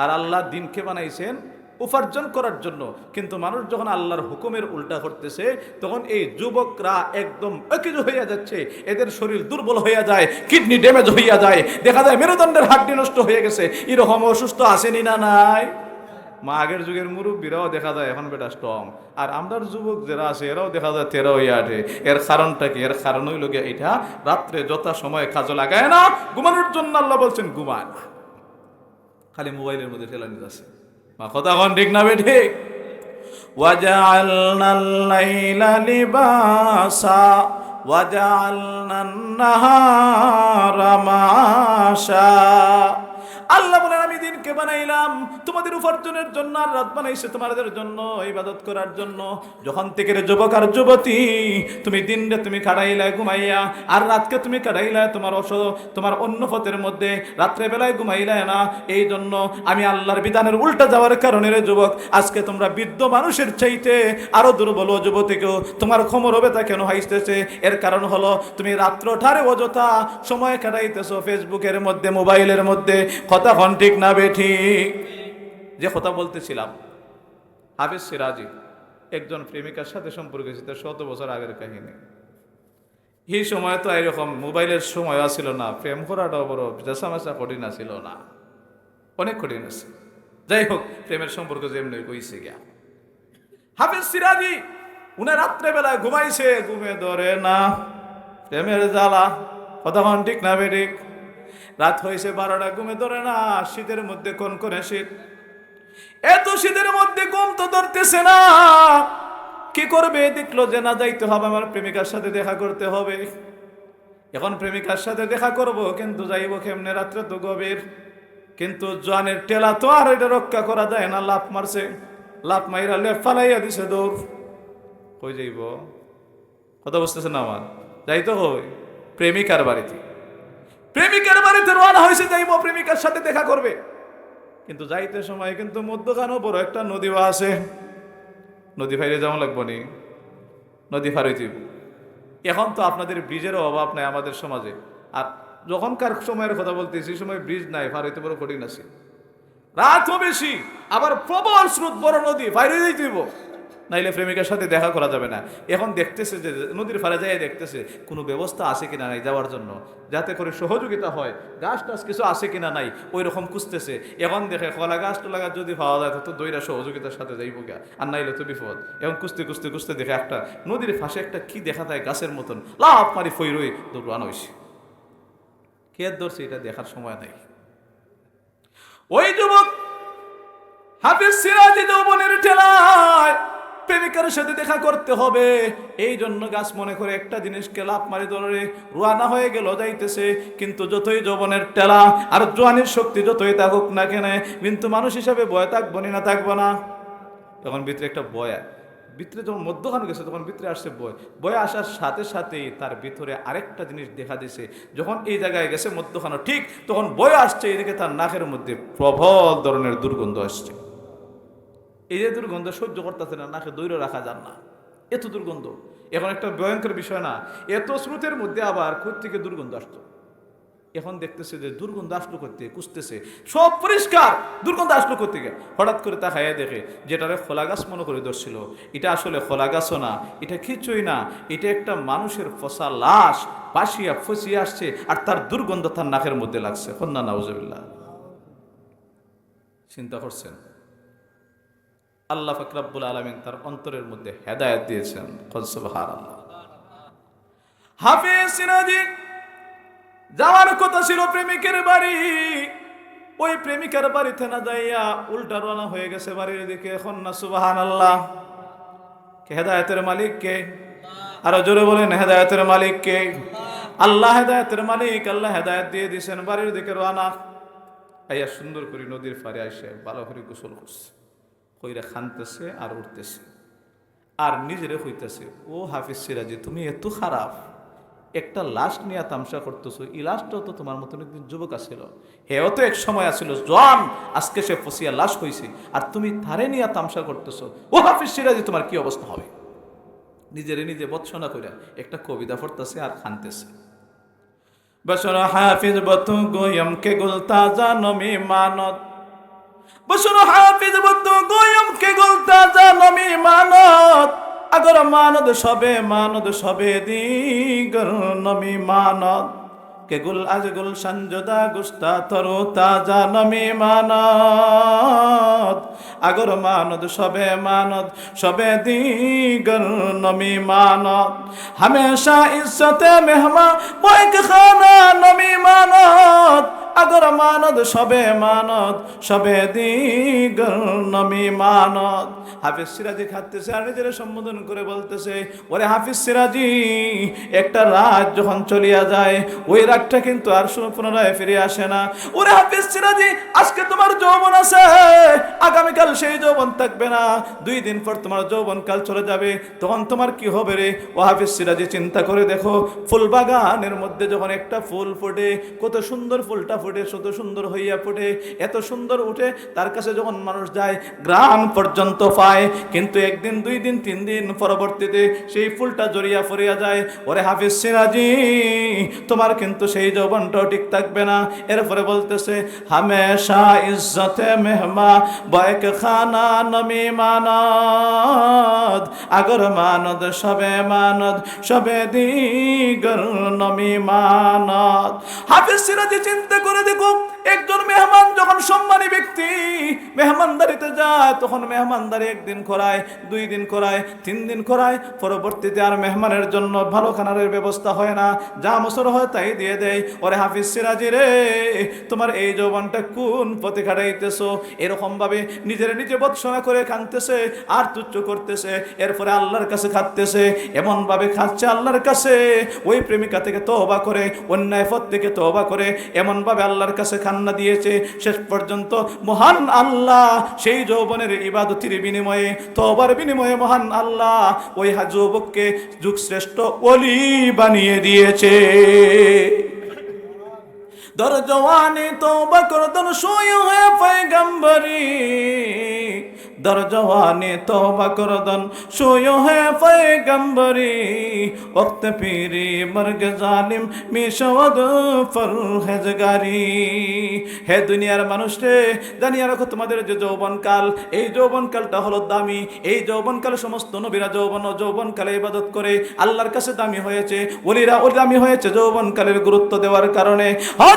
আর আল্লাহ দিনকে বানাইছেন উপার্জন করার জন্য। কিন্তু মানুষ যখন আল্লাহর হুকুমের উল্টা করতেছে তখন এই যুবকরা একদম অকেজ হইয়া যাচ্ছে, এদের শরীর দুর্বল হইয়া যায়, কিডনি ড্যামেজ হইয়া যায়, দেখা যায় মেরুদণ্ডের হাড্ডি নষ্ট হয়ে গেছে। এরকম অসুস্থ আসেনি না নাই? মা আগের যুগের মুরব্বীরাও দেখা যায় এখন বেটা স্ট্রং, আর আমরার যুবক যারা আছে এরাও দেখা যায় 13 হয়ে আটে। এর কারণটা কি? এর কারণ হইল গিয়ে এটা রাত্রে যথা সময় কাজে লাগায় না, ঘুমানোর জন্য আল্লাহ বলছেন ঘুমায় না, খালি মোবাইলের মধ্যে ঠেলা নিতে আছে। মা কথা এখন ঠিক না বে ঠিক? ওয়াজআলনাল লাইলা লিবাসা ওয়াজআলনান নাহারা মাশা। আল্লাহ বলেন আমি দিনকে বানাইলাম তোমাদের উপার্জনের জন্য, আর রাত বানাইছে তোমাদের জন্য ইবাদত করার জন্য। যখন থেকে রে যুবক আর যুবতী তুমি দিনরে তুমি কাটাইলা ঘুমাইয়া, আর রাতকে তুমি কাটাইলা তোমার অন্য পথের মধ্যে, রাত্রে বেলায় ঘুমাইলা না, এই জন্য আমি আল্লাহর বিধানের উল্টা যাওয়ার কারণে রে যুবক আজকে তোমরা বৃদ্ধ মানুষের চাইতে আরো দুর্বল যুবতীকেও তোমার খমর হবে তা কেন হাসতেছে? এর কারণ হলো তুমি রাত্রটারে অযথা সময় কাটাইতেছো ফেসবুকের মধ্যে, মোবাইলের মধ্যে। কথা হন ঠিক না বে ঠিক? যে কথা বলতেছিলাম, হাফিজ সিরাজি একজন প্রেমিকার সাথে সম্পর্ক ছিল 100 বছর আগের কাহিনী। এই সময় তো এরকম মোবাইলের সময় ছিল না, প্রেম করাটাও বড় চেঁচামেচা কঠিন ছিল না, অনেক কঠিন আছে। যাই হোক, প্রেমের সম্পর্ক যেমনি কইছে গিয়া হাফিজ সিরাজি উনি রাত্রেবেলায় ঘুমাইছে, ঘুমে ধরে না, প্রেমের জ্বালা। কথা হন ঠিক না বে ঠিক? রাত হয়েছে 12টা, ঘুমে ধরে না। শীতের মধ্যে কোন করে শীত, এত শীতের মধ্যে ঘুম তো ধরতেছে না। কি করবে? দেখলো যে না, যাইতে হবে, আমার প্রেমিকার সাথে দেখা করতে হবে। এখন প্রেমিকার সাথে দেখা করব, কিন্তু যাইব কেমনে? রাত্রে তো গভীর, কিন্তু জোয়ানের টেলা তো আর এটা রক্ষা করা যায় না। লাফ মারছে, লাফ মাইরা লেপ ফালাইয়া দিছে দৌড়। কই যাইব? কথা বুঝতেছে না আমার? যাইতে হবে প্রেমিকার বাড়িতে। প্রেমিকার বাড়িতে রওনা হয়েছে, যাইব প্রেমিকার সাথে দেখা করবে। কিন্তু যাইতে সময় কিন্তু মধ্যখানেও বড় একটা নদী আছে, নদী ফাইরে যেমন লাগবো নি, নদী ফারইতে। এখন তো আপনাদের ব্রিজেরও অভাব নাই আমাদের সমাজে, আর যখনকার সময়ের কথা বলতেছি সময় ব্রিজ নাই, ফারইতে বড় কঠিন আছে। রাতও বেশি, আবার প্রবল স্রোত, বড় নদী, ফাইরে যাইতেইব, নাইলে প্রেমিকার সাথে দেখা করা যাবে না। এখন দেখতেছে যে নদীর ফারে যাই দেখতেছে কোনো ব্যবস্থা আছে কিনা নাই যাওয়ার জন্য, যাতে করে সহযোগিতা হয়, গাছ টাছ কিছু আছে কিনা নাই ওই রকম খুঁজতেছে। এখন দেখে কলা গাছ টোলা গাছ যদি পাওয়া যায় তো দইরা সহযোগিতার সাথে যাইব গা, আর নাইলে তো বিপদ। এখন খুঁজতে খুঁজতে খুঁজতে দেখে একটা নদীর ফাঁসে একটা কি দেখা যায় গাছের মতন, লাফ মারি ফইরই দৌড়ানো হয়েছে। কে ধরছে এটা দেখার সময় নাই। ওই যুবক হাফিজ সিরাজি যৌবনের ঠেলায় প্রেমিকার সাথে দেখা করতে হবে, এই জন্য গাছ মনে করে একটা জিনিসকে লাফ মারি ধরে রওনা হয়ে গেল, যাইতেছে। কিন্তু যতই যৌবনের টেলা আর জোয়ানের শক্তি যতই থাকুক না কেন, কিন্তু মানুষ হিসাবে ভয় থাকবো না থাকবো না। তখন ভিতরে একটা ভয়, ভিতরে যখন মধ্যখানে গেছে তখন ভিতরে আসছে ভয়। ভয় আসার সাথে সাথেই তার ভিতরে আরেকটা জিনিস দেখা দিছে। যখন এই জায়গায় গেছে মধ্যখানে ঠিক তখন ভয় আসছে, এদিকে তার নাকের মধ্যে প্রবল ধরনের দুর্গন্ধ আসছে। এই যে দুর্গন্ধ সহ্য করতেছে না, নাকে দৈর্য রাখা যান না, এত দুর্গন্ধ। এখন একটা ভয়ঙ্কর বিষয় না, এত স্রোতের মধ্যে আবার কোথা থেকে দুর্গন্ধ আসতো। এখন দেখতেছে যে দুর্গন্ধ আসলো করতে খুঁজতেছে, সব পরিষ্কার, দুর্গন্ধ আসলো করতে গিয়ে হঠাৎ করে তাকাইয়া দেখে যেটারে খোলা গাছ মনে করে ধরছিল, এটা আসলে খোলা গাছও না, এটা কিছুই না, এটা একটা মানুষের ফসা লাশ বাসিয়া ফসিয়ে আসছে, আর তার দুর্গন্ধ তার নাকের মধ্যে লাগছে। কন্যা নাউজুবিল্লাহ। চিন্তা করছেন? আল্লাহ পাক রব্বুল আলামিন তার অন্তরের মধ্যে হেদায়েত দিয়েছেন। সুবহানাল্লাহ। হাফিজ সিরাজি যাওয়ার কথা ছিল প্রেমিকের বাড়ি, ওই প্রেমিকার বাড়িতে না যাইয়া উল্টা রওনা হয়ে গেছে বাড়ির দিকে। এখন না সুবহানাল্লাহ। কে হেদায়েতের মালিক কে? আরো জোরে বলেন, হেদায়েতের মালিক কে? আল্লাহ হেদায়েতের মালিক। আল্লাহ হেদায়েত দিয়ে দিয়েছেন, বাড়ির দিকে রওনা আইয়া সুন্দর করে নদীর পাড়ে এসে ভালো করে গোসল করছে, কইরা খানতেছে আর উঠতেছে, আর নিজেরে হইতেছে, ও হাফিজ সিরাজি তুমি এত খারাপ, একটা লাশ নিয়ে তামসা করতেছো, এই লাশটাও তো তোমার মতন একদিন যুবক আসছিল, হেও তো এক সময় আসছিল জোয়ান, আজকে সে ফসিয়া লাশ হয়েছে, আর তুমি তারে নিয়ে তামসা করতেছো, ও হাফিজ সিরাজি তোমার কি অবস্থা হবে? নিজেরে নিজে বৎসনা কইরা একটা কবিতা পড়তেছে আর খানতেছে। বসর হাফিজ বতু গোয়ম কে গুলতা জানমি মানত, বসর হাফিজ বতু গোয়ম কে গুলতা জানমি মানত, আগর মানদ সবে দিগর নমি মানত। কে গুল আজ গুলশান জোদা গুস্তা তরু তাজা নমি মানত আগর মানত সবে দিগর নমি মানত হমেশা ইজ্জতে মেহমা বয়ক খানা নমি মানত আগর মানত সবে দিগর নমি মানত। হাফিজ সিরাজি খাচ্ছে আর নিজের সম্বোধন করে বলতেছে, ওরে হাফিজ সিরাজি, একটা রাত যখন চলিয়া যায় ওই রাতটা কিন্তু আর পুনরায় ফিরে আসে না। ওরে হাফিজ সিরাজি, আজকে তোমার যৌবন আছে, আগামীকাল সেই যৌবন থাকবে না, 2 দিন পর তোমার যৌবন কাল চলে যাবে, তখন তোমার কি হবে রে? ও হাফিজ সিরাজি, চিন্তা করে দেখো, ফুল বাগানের মধ্যে যখন একটা ফুল ফোটে, কত সুন্দর ফুলটা ফুটে, কত সুন্দর হইয়া ফুটে, এত সুন্দর উঠে, তার কাছে যখন মানুষ যায় গ্রাম পর্যন্ত পায়, কিন্তু 1 দিন 2 দিন 3 দিন পরবর্তীতে সেই ফুলটা জড়িয়া ফরিয়া যায়। ওরে হাফিজ সিরাজি, তোমার কিন্তু সেই যৌবনটাও ঠিক থাকবে না। এরপরে বলতেছে, হামেশা ইজ্জতে মেহমা বয়ক খানা নমি মানদ আগর মানদ সবে দিগর নমি মানদ। হাফিজ সিরাজি, চিন্তা করে দেখো, একজন মেহমান যখন সম্মানী ব্যক্তি মেহমানদারিতে যায়, তখন মেহমানদারি 1 দিন করায়, 2 দিন করায়, 3 দিন করায়, পরবর্তীতে আর মেহমানের জন্য ভালো খানারের ব্যবস্থা হয় না, যা মসর হয় তাই দিয়ে দেয়। ওরে হাফিজ সিরাজি রে, তোমার এই যৌবনটা কোন পথে কাটাইতেছো? এরকম ভাবে নিজে বৎসনা করে কাঁদতেছে আর তুচ্ছ করতেছে, এরপরে আল্লাহর কাছে খাটতেছে, এমন ভাবে খাচ্ছে আল্লাহর কাছে, ওই প্রেমিকা থেকে তওবা করে, অন্যায় পথ থেকে তওবা করে, এমন ভাবে আল্লাহর কাছে কান্না দিয়েছে, শেষ পর্যন্ত মহান আল্লাহ সেই যৌবনের ইবাদতের বিনিময়ে, তওবার বিনিময়ে মহান আল্লাহ ওই যুবককে যুগশ্রেষ্ঠ ওলি বানিয়ে দিয়েছে। দর জওয়ানি তওবা করদন শুয়ে হয়ে পয়গম্বরি, দর জওয়ানি তওবা করদন শুয়ে হয়ে পয়গম্বরি, ওক্ত পীরি মর্গ জালিম মিশওয়াদ ফরহেজগারি। হে দুনিয়ার মানুষ রে, জানিয়ে রাখো তোমাদের যে যৌবনকাল, এই যৌবনকালটা হলো দামি। এই যৌবনকালে সমস্ত নবীরা যৌবনকালে ইবাদত করে আল্লাহর কাছে দামি হয়েছে, ওলিরা দামি হয়েছে যৌবনকালের গুরুত্ব দেওয়ার কারণে।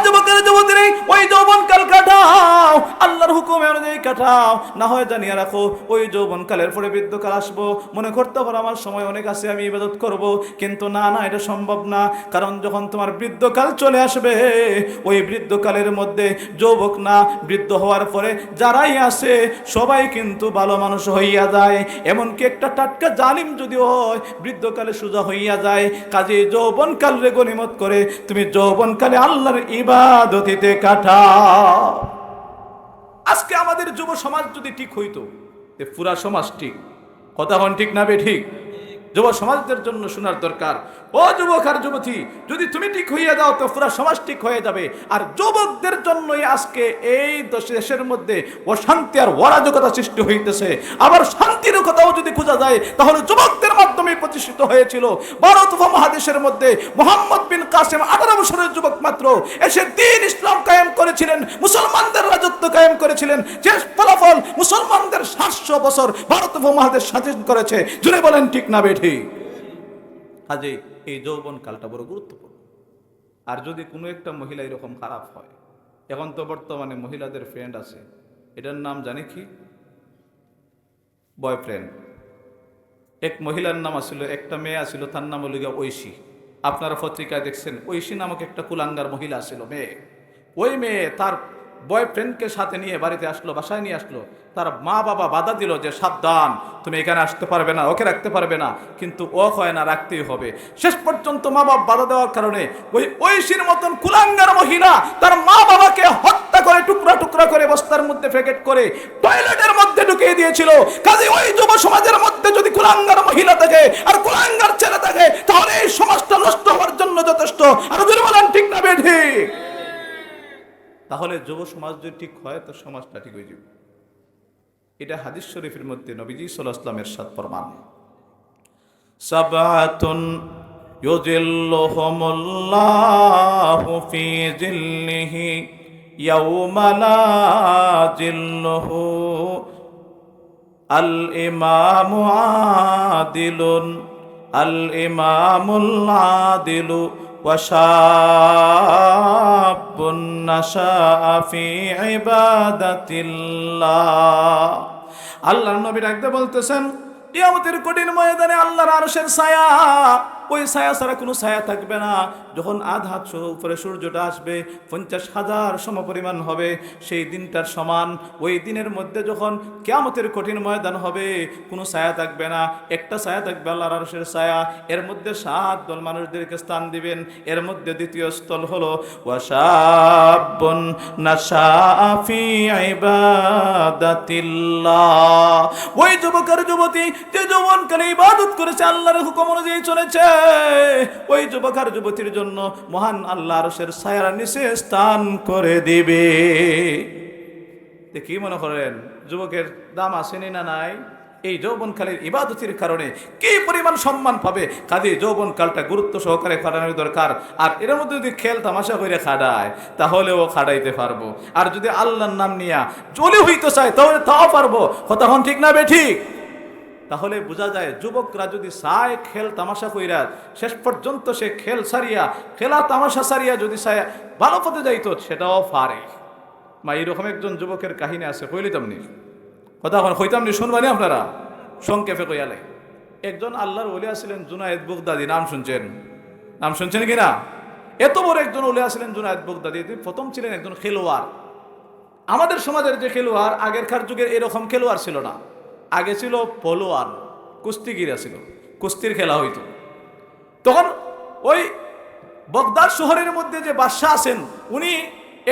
যুবকের যুবতীরা ওই যৌবনকাল কাটাও, আল্লাহর হুকুম অনুযায়ী কাটাও, না হয় জানিয়ে রাখো ওই যৌবনকালের পরে বৃদ্ধকাল আসবো, মনে করতে পারো আমার সময় অনেক আছে, আমি ইবাদত করব, কিন্তু না, এটা সম্ভব না। কারণ যখন তোমার বৃদ্ধকাল চলে আসবে, ওই বৃদ্ধকালের মধ্যে যুবক না, বৃদ্ধ হওয়ার পরে যারাই আসে সবাই কিন্তু ভালো মানুষ হইয়া যায়, এমনকি একটা টাটকা জালিম যদি হয় বৃদ্ধকালে সোজা হইয়া যায়। কাজে যৌবনকাল রে গনিমত করে তুমি যৌবনকালে আল্লাহর ইবাদতিতে কাটাও। আজকে আমাদের যুব সমাজ যদি ঠিক হইতো, পুরা সমাজ ঠিক। কথা হন ঠিক না বে ঠিক? যুব সমাজদের জন্য শোনার দরকার। ও যুবক আর যুবতী, যদি তুমি ঠিক হইয়া যাও তো পুরা সমাজ ঠিক হয়ে যাবে। আর যুবকদের জন্যই আজকে এই দেশের মধ্যে অশান্তি আর অরাজকতা সৃষ্টি হইতেছে। আবার শান্তির কথাও যদি খোঁজা যায় তাহলে যুবকদের মাধ্যমে প্রতিষ্ঠিত হয়েছিল। ভারত উপমহাদেশের মধ্যে মোহাম্মদ বিন কাসেম 18 বছরের যুবক মাত্র এসে দ্বীন ইসলাম কায়েম করেছিলেন, মুসলমানদের রাজত্ব কায়েম করেছিলেন, যে ফলাফল মুসলমানদের 700 বছর ভারত উপমহাদেশ স্বাধীন করেছে। জুড়ে বলেন ঠিক না বেঠি? কাজে এই যৌবন কালটা বড় গুরুত্বপূর্ণ। আর যদি কোনো একটা মহিলা এরকম খারাপ হয়, এখন তো বর্তমানে মহিলাদের ফ্রেন্ড আছে, এটার নাম জানি কি? বয়ফ্রেন্ড। এক মহিলার নাম আসছিল, একটা মেয়ে আসছিল, তার নাম হলো ঐশী। আপনারা পত্রিকায় দেখছেন, ঐশী নামক একটা কুলাঙ্গার মহিলা আসছিল, মেয়ে। ওই মেয়ে তার বয়ফ্রেন্ডকে সাথে নিয়ে বাড়িতে আসলো, বাসায় নিয়ে আসলো। তার মা বাবা বাধা দিল যে সাবধান, তুমি এখানে আসতে পারবে না, ওকে রাখতে পারবে না, কিন্তু ও হয় না, রাখতেই হবে। শেষ পর্যন্ত মা বাবা বাধা দেওয়ার কারণে ওই ঐশীর মতন কুলাঙ্গার মহিলা তার মা বাবাকে হত্যা করে টুকরা টুকরা করে বস্তার মধ্যে প্যাকেট করে টয়লেটের মধ্যে ঢুকিয়ে দিয়েছিল। কাজে ওই যুব সমাজের মধ্যে যদি কুলাঙ্গার মহিলা থাকে আর কুলাঙ্গার ছেলে থাকে, তাহলে এই সমাজটা নষ্ট হওয়ার জন্য যথেষ্ট। আর যদি বলেন ঠিক না বেঠিক? তাহলে যুব সমাজ যদি ঠিক হয় তো সমাজটা ঠিক হয়ে যাবে। এটা হাদিস শরীফের মধ্যে নবীজি সাল্লাল্লাহু আলাইহি ওয়াসাল্লামের সাথ ফরমান, সাবআতুন ইউযিল্লুহুমুল্লাহু ফি জিল্লিহি ইয়াওমা লা জিল্লুহু আল ইমামু আদিলু ওয়া শাবুন নাশাআ ফি ইবাদাতিল্লাহ। আল্লাহর নবী ডাকতে বলতেছেন, কিয়ামতের কঠিন ময়দানে আল্লাহর আরশের ছায়া, ওই ছায়া ছাড়া কোনো ছায়া থাকবে না। যখন আধ হাত উপরে সূর্যটা আসবে, 50,000 সমপরিমাণ হবে সেই দিনটার সমান। ওই দিনের মধ্যে যখন কিয়ামতের কঠিন ময়দান হবে, কোনো ছায়া থাকবে না, একটা ছায়া থাকবে আল্লাহর আরশের ছায়া। এর মধ্যে 7 দল মানুষদেরকে স্থান দিবেন। এর মধ্যে দ্বিতীয় স্থল হলো ওয়াশাবুন নাশাআ ফি ইবাদাতিল্লাহ। ওই যুবক আর যুবতী যে যৌবনকালে ইবাদত করেছে, আল্লাহর হুকুম অনুযায়ী চলেছে, ওই যুবক আর যুবতীর জন্য মহান আল্লাহর আরশের ছায়ার নিচে স্থান করে দিবে। কি মনে করেন যুবকের দাম আসেনি না নাই? এই যৌবনকালের ইবাদতের কারণে কি পরিমাণ সম্মান পাবে। কাজে যৌবনকালটা গুরুত্ব সহকারে খাটানোর দরকার। আর এর মধ্যে যদি খেল তামাশা করে খাটায় তাহলেও খাটাইতে পারবো। আর যদি আল্লাহর নাম নিয়া চলে হইতে চায় তাহলে তাও পারবো। কথা হন ঠিক না বেঠিক? তাহলে বোঝা যায় যুবকরা যদি চায় খেল তামাশা কইরা শেষ পর্যন্ত সে খেল সারিয়া, খেলা তামাশা সারিয়া যদি চায় ভালো পথে যাইতো, সেটাও পারে। মা এইরকম একজন যুবকের কাহিনী আছে, কইলিতামনি কথা কইতামনি, শুনবানি আপনারা? সংক্ষেপে কইয়ালে, একজন আল্লাহর ওলি আছিলেন জুনায়েদ বাগদাদি। নাম শুনছেন? নাম শুনছেন কিনা? এত বড় একজন ওলি আছিলেন জুনায়েদ বাগদাদি। তিনি প্রথম ছিলেন একজন খেলোয়াড়। আমাদের সমাজের যে খেলোয়াড়, আগেরকার যুগের এরকম খেলোয়াড় ছিল না। আগে ছিল পলোয়ান, কুস্তিগিরা ছিল, কুস্তির খেলা হইতো। তখন ওই বগদাদ শহরের মধ্যে যে বাদশাহ আছেন, উনি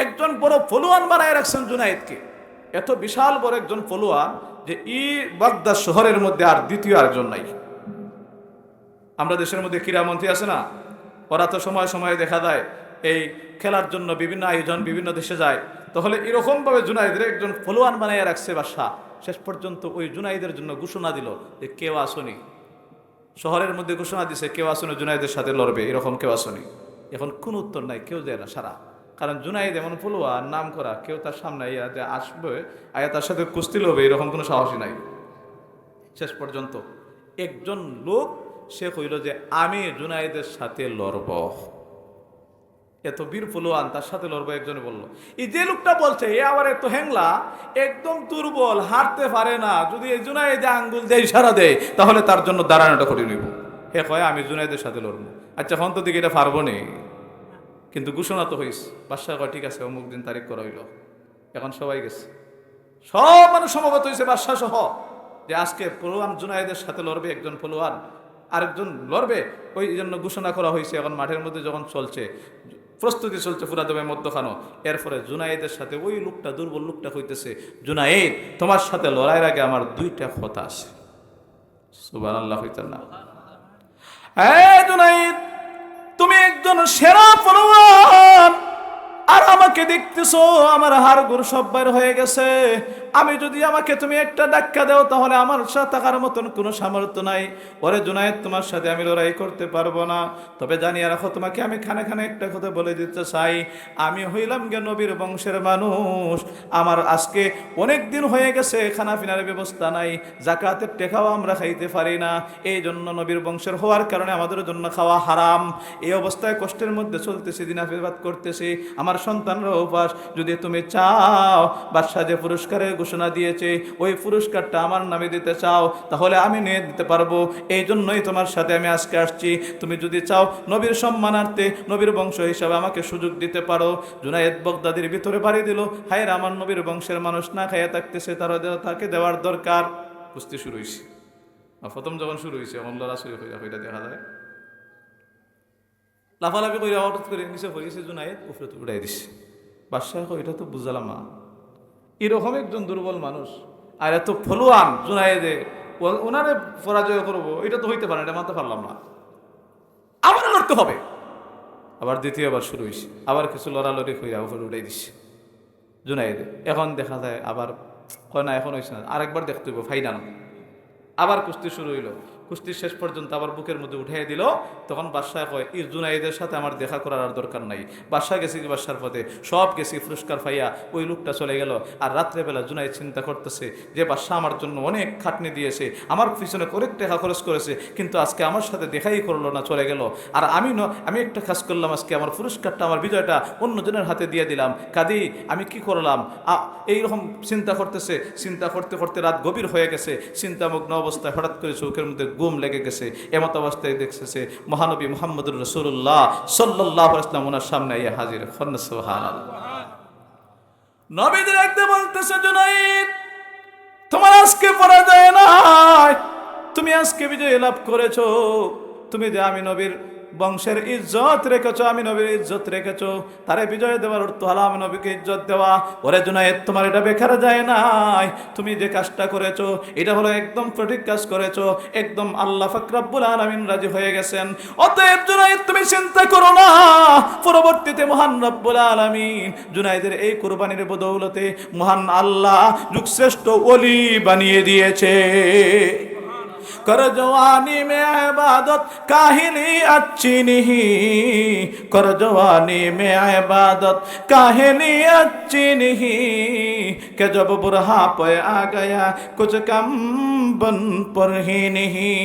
একজন বড় পলোয়ান বানায় রাখছেন জুনায়েদকে। এত বিশাল বড় একজন পলোয়ান যে বাগদাদ শহরের মধ্যে আর দ্বিতীয় আরেকজন নাই। আমরা দেশের মধ্যে ক্রীড়ামন্ত্রী আছে না, ওরা তো সময় সময় দেখা যায় এই খেলার জন্য বিভিন্ন আয়োজন বিভিন্ন দেশে যায়। তাহলে এরকমভাবে জুনায়েদের একজন পলোয়ান বানাইয়া রাখছে বাদশাহ। শেষ পর্যন্ত ওই জুনায়েদের জন্য ঘোষণা দিল যে কেউ আসনি। শহরের মধ্যে ঘোষণা দিছে কেউ আসনি জুনায়েদের সাথে লড়বে, এরকম কেউ আসনি। এখন কোন উত্তর নাই, কেউ যায় না সারা। কারণ জুনায়েদ এমন পলোয়ান নাম করা, কেউ তার সামনে আইয়া যে আসবে আয়া তার সাথে কুস্তি লড়বে এরকম কোনো সাহসী নাই। শেষ পর্যন্ত একজন লোক সে কইল যে আমি জুনায়েদের সাথে লড়ব। এত বীর পলোয়ান, তার সাথে লড়বো। একজনে বললো, এই যে লোকটা বলছে এ আবার এত হ্যাংলা, একদম দুর্বল, হাঁটতে পারে না, যদি এই জুনায়েদে আঙ্গুল দিয়ে ইশারা দেয় তাহলে তার জন্য দাঁড়ানোটা করে নিব। হে কয় আমি জুনায়েদের সাথে লড়বো। আচ্ছা হন তো দিকে এটা পারবো নি, কিন্তু ঘোষণা তো হইস। বাদশাহ কয় ঠিক আছে, অমুক দিন তারিখ করা হইল। এখন সবাই গেছে, সব মানুষ সমবেত হয়েছে বাদশাহ সহ, যে আজকে পলোয়ান জুনায়েদের সাথে লড়বে, একজন পলোয়ান আরেকজন লড়বে, ওই জন্য ঘোষণা করা হয়েছে। এখন মাঠের মধ্যে যখন চলছে, প্রস্তুতি চলছে পুরা দেবে মধ্যখানো। এরপরে জুনায়েদের সাথে ওই লোকটা, দুর্বল লোকটা কইতেছে, জুনায়েদ তোমার সাথে লড়াইয়ের আগে আমার দুইটা কথা আছে। সুবহানাল্লাহ হইতেন না? হ্যাঁ জুনায়েদ, তুমি একজন সেরা পলোয়ান, আর আমাকে দেখতেছো আমার হাড়গোড় সব বাইর হয়ে গেছে। আমি যদি আমাকে তুমি একটা ধাক্কা দাও তাহলে আমার সাথে থাকার মতন কোনো সামর্থ্য নাই। ওরে জুনায়েদ, তোমার সাথে আমি লড়াই করতে পারবো না। তবে জানিয়ে রাখো, তোমাকে আমি খানে খানে একটা কথা বলে দিতে চাই, আমি হইলাম গে নবীর বংশের মানুষ। আমার আজকে অনেক দিন হয়ে গেছে খানা পিনার ব্যবস্থা নাই, জাকাতের টেকাও আমরা খাইতে পারি না। এই জন্য নবীর বংশের হওয়ার কারণে আমাদের জন্য খাওয়া হারাম। এই অবস্থায় কষ্টের মধ্যে চলতেছি, দিনাফিবাদ করতেছি, আমার সন্তানরা উপাস। যদি তুমি চাও বাদশাহ যে পুরস্কারের ঘোষণা দিয়েছে ওই পুরস্কারটা আমার নামে দিতে চাও তাহলে আমি নিয়ে দিতে পারবো। এই জন্যই তোমার সাথে আমি আজকে আসছি। তুমি যদি চাও নবীর সম্মানার্থে, নবীর বংশ হিসাবে আমাকে সুযোগ দিতে পারো। জুনায়েদ বাগদাদির ভিতরে বাড়ি দিল, হায় আমার নবীর বংশের মানুষ না খাইয়া থাকতেছে, তাকে দেওয়ার দরকার। বুঝতে শুরু হয়েছে, প্রথম যখন শুরু হয়েছে এমন লড়া শুরু হয়ে ওইটা দেখা যায়। লাফালাফি করে হঠাৎ করে নিচে পড়েছে, জুনায়েদ উপরে তো উড়াই দিছে। বাদশাহ এটা তো বুঝলাম না, এরকম একজন দুর্বল মানুষ আর এত ফলোয়ান জুনায়েদে, ওনারে পরাজয় করবো এটা তো হইতে পারে না, এটা মানতে পারলাম না, আবার লড়তে হবে। আবার দ্বিতীয়বার শুরু হয়েছে, আবার কিছু লড়ালড়ি হইয়া উপরে উড়াই দিচ্ছে জুনায়েদে। এখন দেখা যায় আবার কয় না এখন হয়েছে না, আরেকবার দেখতে হইব ফাইনাল। আবার কুস্তি শুরু হইল, কুস্তি শেষ পর্যন্ত আবার বুকের মধ্যে উঠিয়ে দিল। তখন বাদশাহ কয়, এই জুনাইদের সাথে আমার দেখা করার আর দরকার নাই। বাদশাহ গেছি বাদশার পথে, সব গেছি পুরস্কার পাইয়া ওই লোকটা চলে গেল। আর রাত্রেবেলা জুনাইদ চিন্তা করতেছে যে বাদশাহ আমার জন্য অনেক খাটনি দিয়েছে, আমার পিছনে অনেক টাকা খরচ করেছে, কিন্তু আজকে আমার সাথে দেখাই করলো না, চলে গেল। আর আমি একটা কাজ করলাম, আজকে আমার পুরস্কারটা, আমার বিজয়টা অন্যজনের হাতে দিয়ে দিলাম, কাদি আমি কি করলাম? এইরকম চিন্তা করতেছে। চিন্তা করতে করতে রাত গভীর হয়ে গেছে। চিন্তামগ্ন অবস্থায় হঠাৎ করে চোখের মধ্যে ঘুম লেগে গেছে। এমত অবস্থায় দেখতেছে মহানবী মুহাম্মদুর রাসূলুল্লাহ সাল্লাল্লাহু আলাইহি ওয়াসাল্লাম ওনার সামনে আইয়া হাজির। সুবহানাল্লাহ। নবীদের একদম বলতেছে, জুনাইদ তোমার আজকে পরাজয় নাই, তুমি আজকে বিজয় লাভ করেছো। তুমি যে আমি নবীর বংশের ইজ্জত রেখেছো, আমি নবীর ইজ্জত রেখেছো, তারে বিজয় দেওয়ার অর্থ হলো আমি নবীকে ইজ্জত দেওয়া। ওরে জুনাইদ তোমার এটা বেকার যায় নাই, তুমি যে কাজটা করেছো এটা হলো একদম সঠিক কাজ করেছো, একদম আল্লাহ পাক রব্বুল আলামিন রাজি হয়ে গেছেন। অতএব জুনাইদ তুমি চিন্তা করো না, পরবর্তীতে মহান রব্বুল আলামিন জুনাইদের এই কুরবানির বদৌলতে মহান আল্লাহ যুগশ্রেষ্ঠ ওলি বানিয়ে দিয়েছে। कर जवानी में इबादत काहिली अच्छी नहीं, कर जवानी में इबादत काहिली अच्छी नहीं, कि जब बुढ़ा पे आ गया कुछ कम बन पर ही नहीं।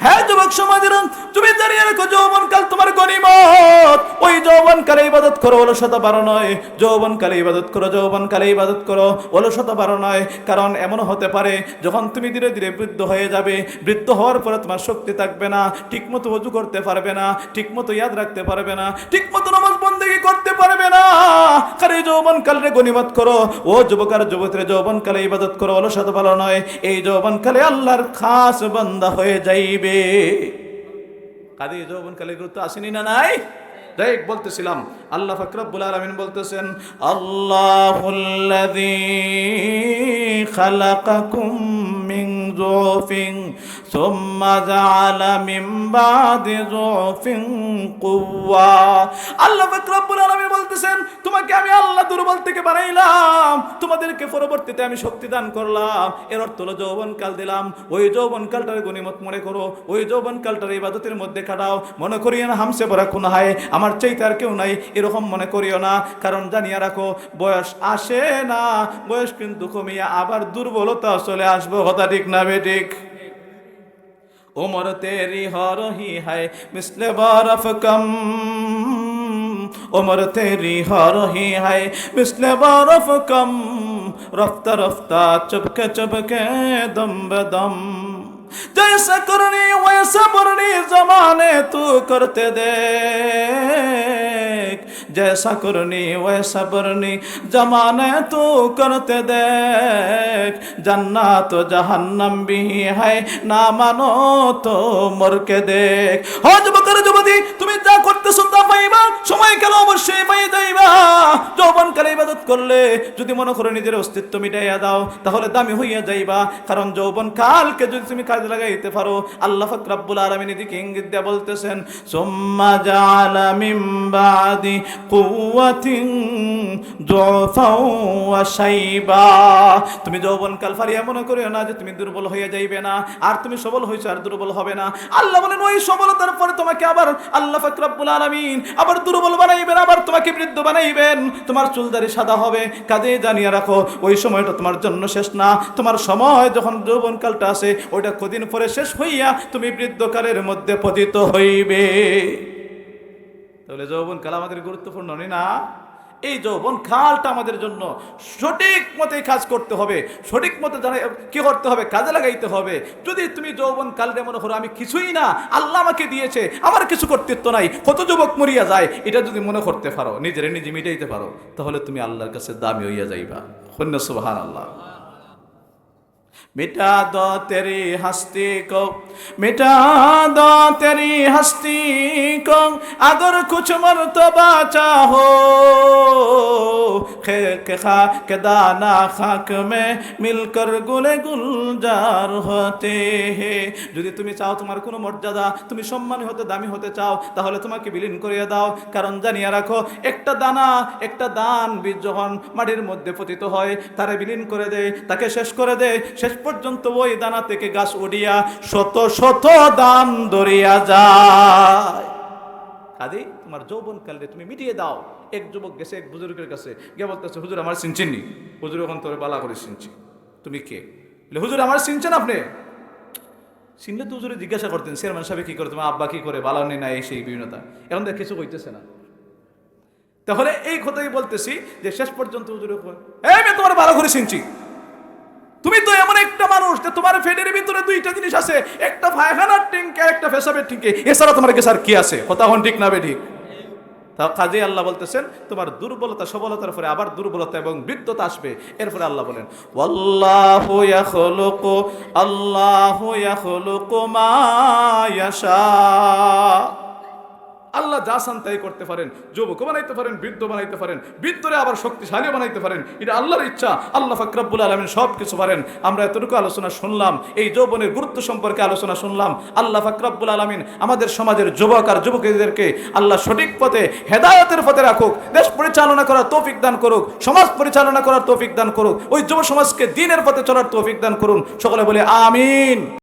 है যুবক সমাজের তুমি দাঁড়িয়ে রাখো, যৌবনকাল তোমার গনিমত। ওই যৌবনকালে ইবাদত করো, অলসতা বারো নয়। যৌবনকালে ইবাদত করো, যৌবনকালে ইবাদত করো, অলসতা বারো নয়। কারণ এমন হতে পারে যখন তুমি ধীরে ধীরে বৃদ্ধ হয়ে যাবে, বৃদ্ধ হওয়ার পরে তোমার শক্তি থাকবে না, ঠিকমতো ওযু করতে পারবে না, ঠিকমতো ইয়াদ রাখতে পারবে না, ঠিকমতো নামাজ বন্দেগী করতে পারবে না। কারণ এই যৌবনকালে গনিমত করো। ও যুবক আর যুবতীরা, যৌবনকালে ইবাদত করো, অলসতা ভালো নয়। এই যৌবনকালে আল্লাহর খাস বান্দা হয়ে যাইবে। কাজে যৌবনকালে গুরুত্ব আসেনি না নাই? যাই বলতেছিলাম, আল্লাহ পাক রব্বুল আলামিন বলতেছেন, আল্লাহুল্লাযী খালাকাকুম মিন যুফিন সুম্মা জাআলা মিন বাদি যুফিন কুওয়া। আল্লাহ পাক রব্বুল আলামিন বলতেছেন, তোমাকে আমি আল্লাহ দুর্বল থেকে বানাইলাম, তোমাদেরকে পরবর্তীতে আমি শক্তি দান করলাম। এর অর্থ হলো যৌবনকাল দিলাম, ওই যৌবনকালটার গনিমত মনে করো, ওই যৌবনকালটার ইবাদতের মধ্যে কাটাও। মনে করিও না হামসে বড় কোন হয়, আমার চাইতে আর কেউ নাই, এরকম মনে করিও না। কারণ জানিয়ে রাখো, বয়স আসে না, বয়স কিন্তু কমিয়া আবার দুর্বলতা চলে আসবো। কথা ঠিক না বেঠিক? उम्र तेरी हो रही है मिस्ले बर्फ कम, उम्र तेरी हो रही है मिस्ले बर्फ कम, रफ्ता रफ्ता चुपके चुपके दम बदम, जैसा करनी वैसा बरनी जमाने तू करते देख, जैसा करनी वैसा बरनी जमाने तू करते देख, जन्नत जहन्नम भी है ना मानो तो मर के देख। हो যুবকের যুবতী, তুমি যা করতেছো তা পাইবা, সময় কাল অবশ্যই পাই যাইবা। যৌবনকালে ইবাদত করলে যদি মনে করে নিজের অস্তিত্ব মিটাইয়া দাও, তাহলে দামি হইয়া যাইবা। কারণ যৌবনকালকে যদি তুমি কাজে লাগাইতে পারো, আল্লাহ পাক রব্বুল আলামিন এদিকে ইঙ্গিত দিয়ে বলতেছেন, সুম্মা জাআলা মিন বাদি কুওয়াতিন যুফাও ওয়া শাইবা। তুমি যৌবনকাল ফারিয়া মনে করিও না যে তুমি দুর্বল হয়ে যাইবে না, আর তুমি সবল হইছো আর দুর্বল হবে না। আল্লাহ বলেন, ওই সবলতার পরে তোমাকে আবার আল্লাহ পাক রব্বুল আলামিন আবার দুর্বল বানাইবেন, আবার তোমাকে বৃদ্ধ বানাইবেন, তোমার চুলদারি সাদা হবে। কাজে জানিয়ে রাখো, ওই সময়টা তোমার জন্য শেষ না। তোমার সময় যখন যৌবনকালটা আসে, ওইটা কদিন পরে শেষ হইয়া তুমি বৃদ্ধকালের মধ্যে পতিত হইবে। তাহলে যৌবনকাল আমাদের গুরুত্বপূর্ণ না? এই যৌবনকালটা আমাদের জন্য সঠিক মতে কাজ করতে হবে, সঠিক মতে জানা কি করতে হবে, কাজে লাগাইতে হবে। যদি তুমি যৌবনকালে মনে করো আমি কিছুই না, আল্লাহ আমাকে দিয়েছে, আমার কিছু কর্তৃত্ব নাই, কত যুবক মরিয়া যায়, এটা যদি মনে করতে পারো, নিজের নিজে মিটাইতে পারো, তাহলে তুমি আল্লাহর কাছে দামি হইয়া যাইবা। সুবহানাল্লাহ। मिटा दो तेरी हस्ती को, मिटा दो तेरी हस्ती को, अगर कुछ मर्तबा चाहो के दाना खाक में मिलकर गुले गुलजार হতে হে। যদি তুমি চাও তোমার কোনো মর্যাদা, তুমি সম্মানী হতে, দামি হতে চাও, তাহলে তোমাকে বিলীন করিয়ে দাও। কারণ জানিয়ে রাখো, একটা দানা, একটা দান বীজ যখন মাটির মধ্যে পতিত হয়, তারে বিলীন করে দেয়, তাকে শেষ করে দেয়। শেষ পর্যন্ত ওই দানা থেকে গাছ উঠিয়া শত শত দান ধরিয়া যায়। কাজেই তোমার যৌবন কালে তুমি মিটিয়ে দাও। এক যুবক গেছে এক বুজুর্গের কাছে, গিয়ে বলতেছে, হুজুর আমার চিনছেন নি? হুজুর এখন তোরে বালা করে চিনছি। তুমি কে? হুজুর আমার চিনছেন আপনি? চিনলে তো হুজুরে জিজ্ঞাসা করতেন, চেয়ারম্যান সাহেব কি করে, তোমার আব্বা কি করে, বালা নেই না, এই সেই বিভিন্নতা। এখন দেখ কিছু হইতেছে না। তাহলে এই কথাই বলতেছি যে শেষ পর্যন্ত হুজুরে আমি তোমার ভালো করে চিনছি। তুমি তো এমন একটা মানুষ যে তোমার ফেডের ভিতরে দুইটা জিনিস আছে, একটা পায়খানার ট্যাঙ্কে, একটা পেশাবের ট্যাঙ্কে, এছাড়া তোমার কাছে আর কি আছে? কথা হন ঠিক না বে ঠিক? তা কাজে আল্লাহ বলতেছেন, তোমার দুর্বলতা সবলতার পরে আবার দুর্বলতা এবং বৃদ্ধতা আসবে। এরপরে আল্লাহ বলেন, ওয়াল্লাহু ইয়াখলুকু, আল্লাহু ইয়াখলুকু মা ইয়াশা। আল্লাহ যা চান তাই করতে পারেন। যুবক বানাইতে পারেন, বৃদ্ধ বানাইতে পারেন, বৃদ্ধরে আবার শক্তিশালী বানাইতে পারেন। এটা আল্লাহর ইচ্ছা। আল্লাহ পাক রব্বুল আলামিন সব কিছু পারেন। আমরা এতটুকু আলোচনা শুনলাম, এই যৌবনের গুরুত্ব সম্পর্কে আলোচনা শুনলাম। আল্লাহ পাক রব্বুল আলামিন আমাদের সমাজের যুবক আর যুবতীদেরকে আল্লাহ সঠিক পথে, হেদায়েতের পথে রাখুক। দেশ পরিচালনা করার তৌফিক দান করুক, সমাজ পরিচালনা করার তৌফিক দান করুক, ওই যুব সমাজকে দ্বীনের পথে চলার তৌফিক দান করুন। সকলে বলে আমিন।